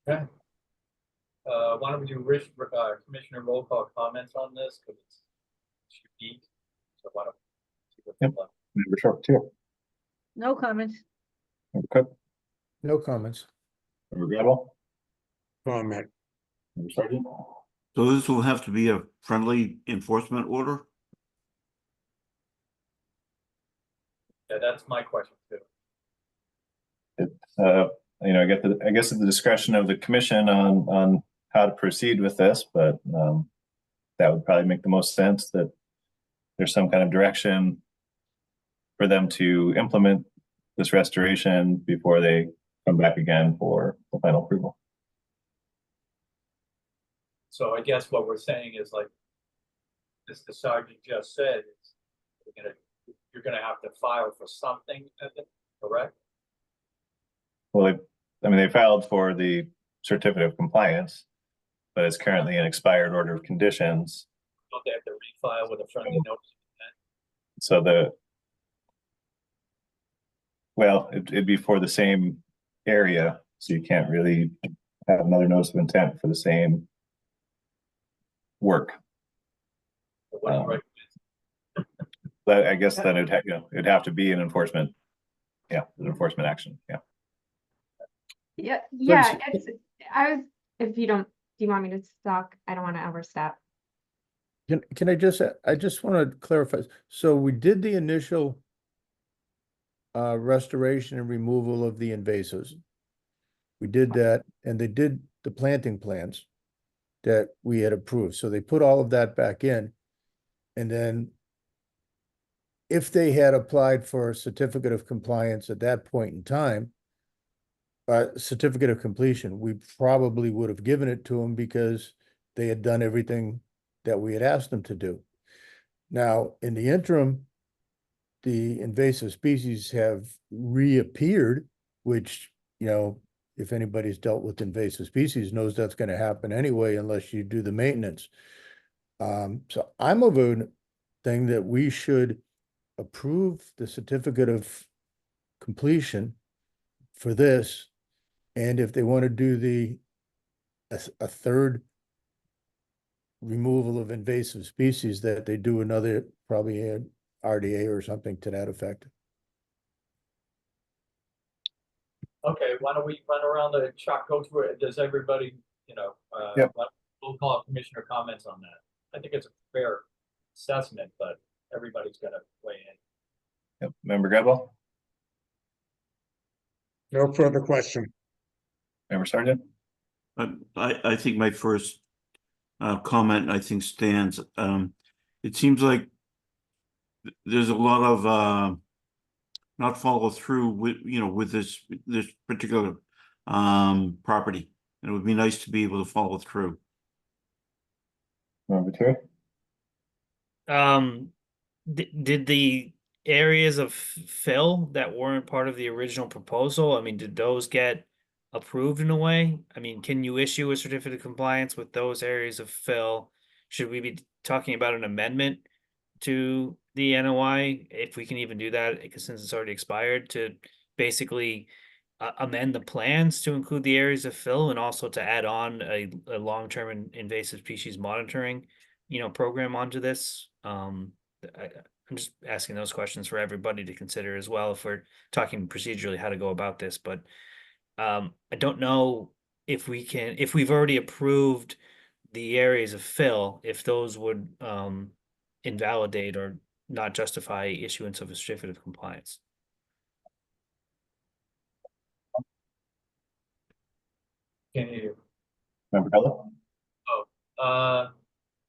Okay. Why don't we do commissioner roll call comments on this, because it's unique. So why don't we see what Yep. Member Sharp too. No comments. Member Cook, No comments. Member Gretel, Comment. Member Sargent. So this will have to be a friendly enforcement order? Yeah, that's my question too. It's I guess at the discretion of the commission on how to proceed with this, but that would probably make the most sense, that there's some kind of direction for them to implement this restoration before they come back again for the final approval. So I guess what we're saying is, like Mr. Sergeant just said, is you're gonna have to file for something, correct? Well, they filed for the certificate of compliance, but it's currently an expired order of conditions. Don't they have to refile with a friendly notice? So it'd be for the same area, so you can't really have another notice of intent for the same work. What do you recommend? But I guess then it'd have to be an enforcement action. Yeah. Yeah, if you don't, do you want me to stop? I don't want to overstep. Can I just want to clarify. So we did the initial restoration and removal of the invasives. We did that, and they did the planting plans that we had approved. So they put all of that back in. And then if they had applied for a certificate of compliance at that point in time, certificate of completion, we probably would have given it to them because they had done everything that we had asked them to do. Now, in the interim, the invasive species have reappeared, which, if anybody's dealt with invasive species knows that's going to happen anyway, unless you do the maintenance. So I'm of a thing that we should approve the certificate of completion for this. And if they want to do a third removal of invasive species, that they do another, probably a RDA or something to that effect. Okay, why don't we run around the chalk go through it? Does everybody, Yep. We'll call commissioner comments on that. I think it's a fair assessment, but everybody's gonna weigh in. Yep. Member Gretel, No further question. Member Sargent. I think my first comment, I think, stands. It seems like there's a lot of not follow through with this particular property. And it would be nice to be able to follow through. Member Terry. Did the areas of fill that weren't part of the original proposal, I mean, did those get approved in a way? I mean, can you issue a certificate of compliance with those areas of fill? Should we be talking about an amendment to the NOI, if we can even do that, because since it's already expired, to basically amend the plans to include the areas of fill and also to add on a long-term invasive species monitoring, program onto this. I'm just asking those questions for everybody to consider as well if we're talking procedurally how to go about this, but I don't know if we've already approved the areas of fill, if those would invalidate or not justify issuance of a certificate of compliance. Can't hear you. Member Pellet?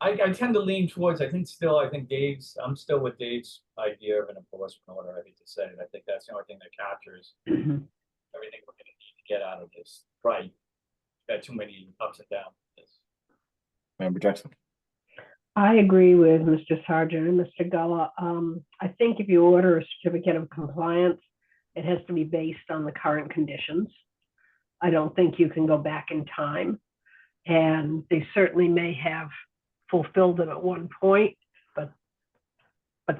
I tend to lean towards, I think I'm still with Dave's idea of an enforcement order. I hate to say it. I think that's the only thing that captures everything we're gonna need to get out of this. Right. We've got too many ups and downs. Member Jackson? I agree with Mr. Sargent and Mr. Gullah. I think if you order a certificate of compliance, it has to be based on the current conditions. I don't think you can go back in time. And they certainly may have fulfilled them at one point, but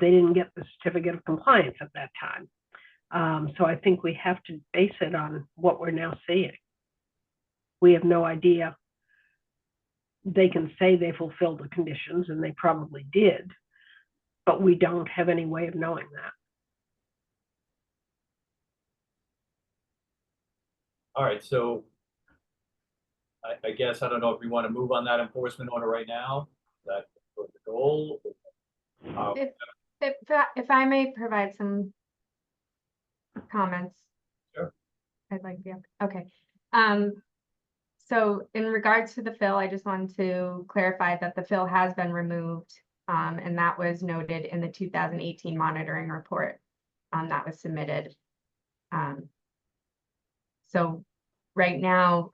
they didn't get the certificate of compliance at that time. So I think we have to base it on what we're now seeing. We have no idea. They can say they fulfilled the conditions, and they probably did, but we don't have any way of knowing that. All right, so I guess, I don't know if we want to move on that enforcement order right now. That's the goal. If I may provide some comments. Sure. I'd like to, okay. So in regards to the fill, I just wanted to clarify that the fill has been removed. And that was noted in the 2018 monitoring report that was submitted. So right now,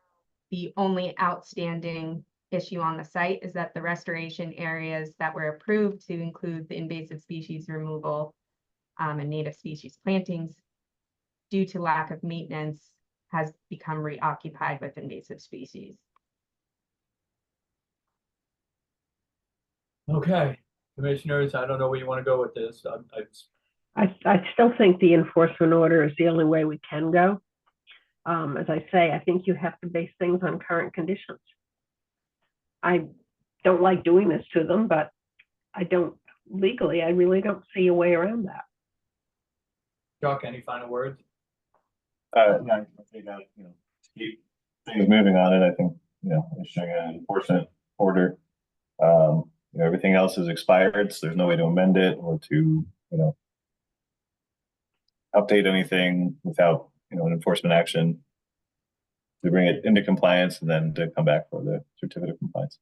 the only outstanding issue on the site is that the restoration areas that were approved to include the invasive species removal and native species plantings, due to lack of maintenance, has become reoccupied with invasive species. Okay, commissioners, I don't know where you want to go with this. I still think the enforcement order is the only way we can go. As I say, I think you have to base things on current conditions. I don't like doing this to them, but I really don't see a way around that. Chuck, any final words? Yeah, I think to keep things moving on it. I think, issuing an enforcement order. Everything else is expired, so there's no way to amend it or to, update anything without, an enforcement action to bring it into compliance and then to come back for the certificate of compliance.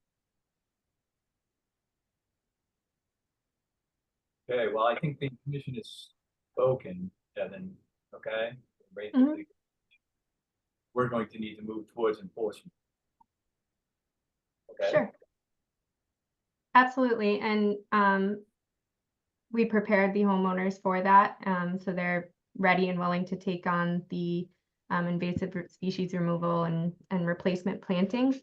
Okay, well, I think the commission has spoken, Devin, okay? Basically, we're going to need to move towards enforcement. Okay. Sure. Absolutely, and we prepared the homeowners for that, so they're ready and willing to take on the invasive species removal and replacement plantings.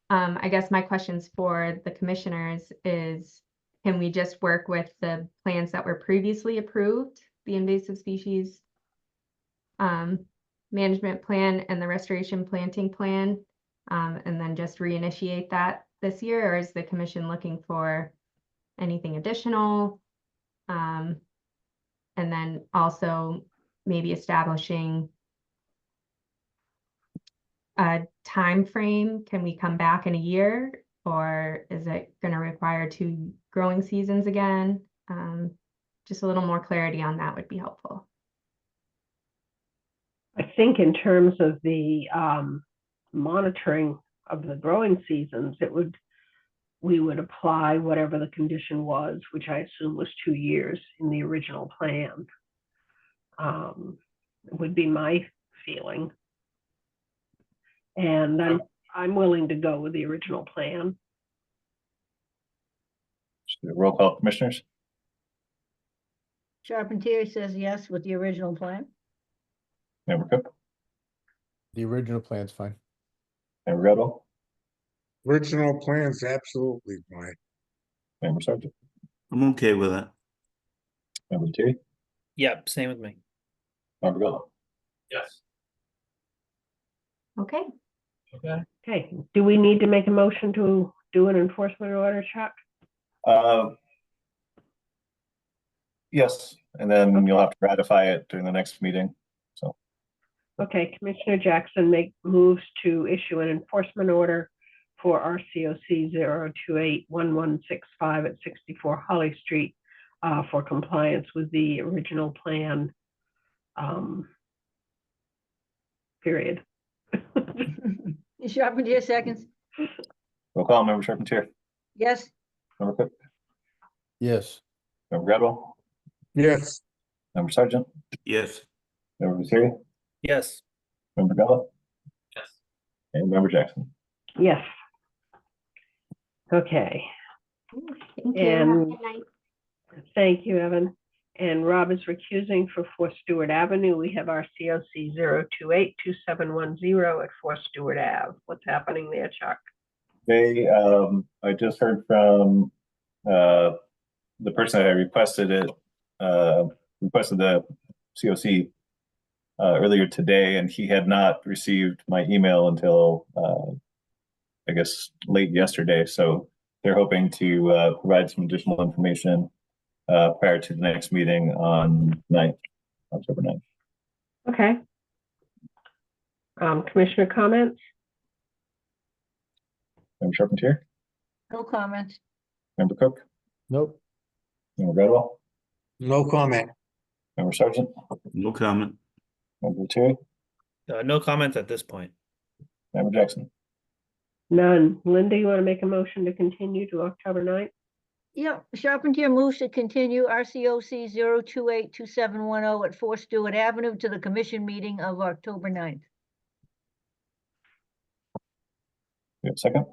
I guess my questions for the commissioners is, can we just work with the plans that were previously approved, the invasive species management plan and the restoration planting plan, and then just reinitiate that this year, or is the commission looking for anything additional? And then also maybe establishing a time frame. Can we come back in a year, or is it going to require 2 growing seasons again? Just a little more clarity on that would be helpful. I think in terms of the monitoring of the growing seasons, we would apply whatever the condition was, which I assume was 2 years in the original plan. Would be my feeling. And I'm willing to go with the original plan. Roll call, commissioners. Charpentier says yes with the original plan. Member Cook. The original plan's fine. Member Godwell. Original plan's absolutely fine. Member Sargent. I'm okay with that. Member Terry. Yep, same with me. Member Godwell. Yes. Okay, Okay, Okay, do we need to make a motion to do an enforcement order, Chuck? Yes, and then you'll have to ratify it during the next meeting. So, Okay, Commissioner Jackson moves to issue an enforcement order for RCOC 0281165 at 64 Holly Street for compliance with the original plan. Period. Charpentier seconds. roll call, Member Charpentier, Yes, Member Cook, Yes. Member Gradwell, Yes, Member Sergeant, Yes. Member Viteri, Yes. Member Bella, yes. and Member Jackson. Yes. Okay, thank you. Have a And- good night. thank you, Evan. And Rob is recusing for 4 Stewart Avenue. We have our COC 0282710 at 4 Stewart Ave. What's happening there, Chuck? They, I just heard from, the person that I requested it, requested the COC earlier today, and he had not received my email until, I guess, late yesterday. So they're hoping to provide some additional information prior to the next meeting on October 9th. Okay. Commissioner comments? Member Charpentier, no comment. Member Cook, Nope. Member Gradwell, no comment. Member Sergeant, No comment. Member Viteri, No comment at this point. Member Jackson. None. Linda, you want to make a motion to continue to October 9th? Yeah, Charpentier moves to continue RCOC 0282710 at 4 Stewart Avenue to the commission meeting of October 9th. You have a second?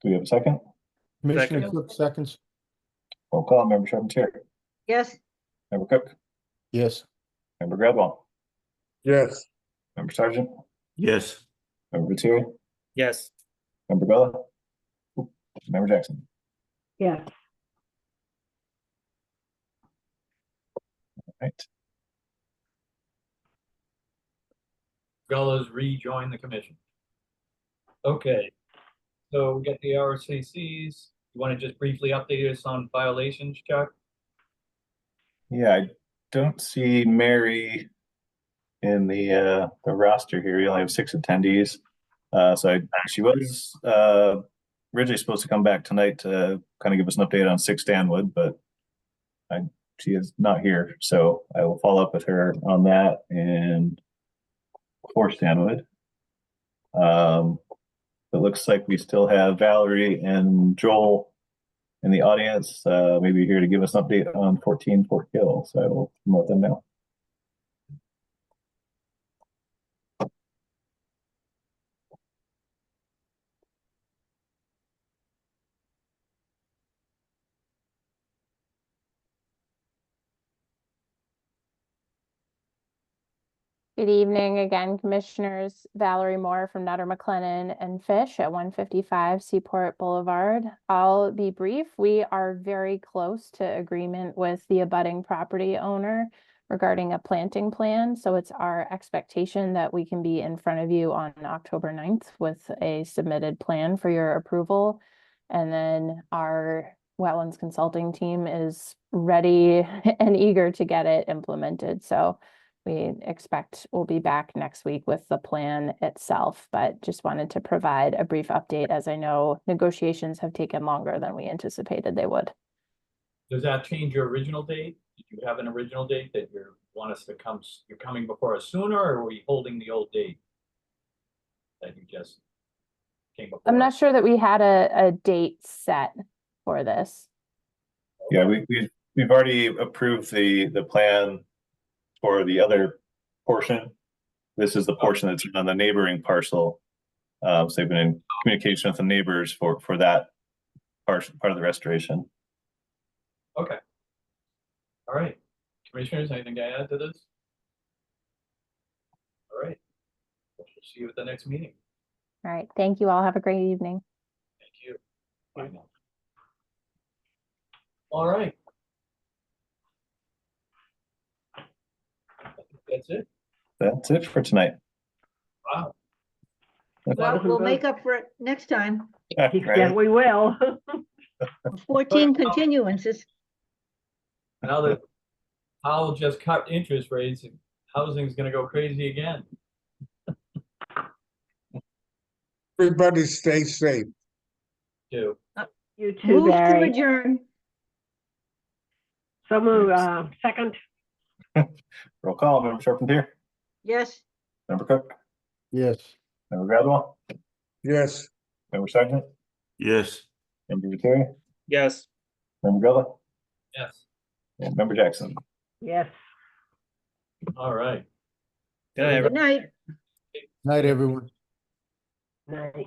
Do we have a second? Commissioner Second. Cook seconds. Roll call, Member Charpentier, Yes, Member Cook, Yes. Member Gradwell, Yes, Member Sergeant, Yes. Member Viteri, Yes. Member Bella, Member Jackson. Yes. Right. Fellows rejoin the commission. Okay, so we got the RCCs. You want to just briefly update us on violations, Chuck? Yeah, I don't see Mary in the roster here. We only have 6 attendees. She was originally supposed to come back tonight to kind of give us an update on 6 Stanwood, but she is not here. So I will follow up with her on that and 4 Stanwood. It looks like we still have Valerie and Joel in the audience, maybe here to give us an update on 14 Fort Hill. So I will promote them now. Good evening again, Commissioners. Valerie Moore from Nutter McLennan and Fish at 155 Seaport Boulevard. I'll be brief. We are very close to agreement with the abutting property owner regarding a planting plan. So it's our expectation that we can be in front of you on October 9th with a submitted plan for your approval. And then our wetlands consulting team is ready and eager to get it implemented. So we expect we'll be back next week with the plan itself, but just wanted to provide a brief update as I know negotiations have taken longer than we anticipated they would. Does that change your original date? Did you have an original date that you're coming before us sooner, or were you holding the old date that you just came before? I'm not us? sure that we had a date set for this. Yeah, we've already approved the plan for the other portion. This is the portion that's on the neighboring parcel. So they've been in communication with the neighbors for that part of the restoration. Okay. All right. Commissioners, anything to add to this? All right. We'll see you at the next meeting. All right. Thank you all. Have a great evening. Thank you. Bye now. All right. That's it. That's it for tonight. Wow. Well, we'll make up for it next time. Yeah, Right? we will. 14 continuances. Now that Powell just cut interest rates, and housing's gonna go crazy again. Everybody stay safe. Too. You too, Move to Barry. adjourn. So move, second, Roll call, Member Charpentier, Yes. Member Cook, Yes. Member Gradwell, Yes. Member Sargent, Yes. Member Viteri, Yes. Member Grella, Yes. and Member Jackson. yes. All right. Good night, everyone. Good night. Night, everyone. Night.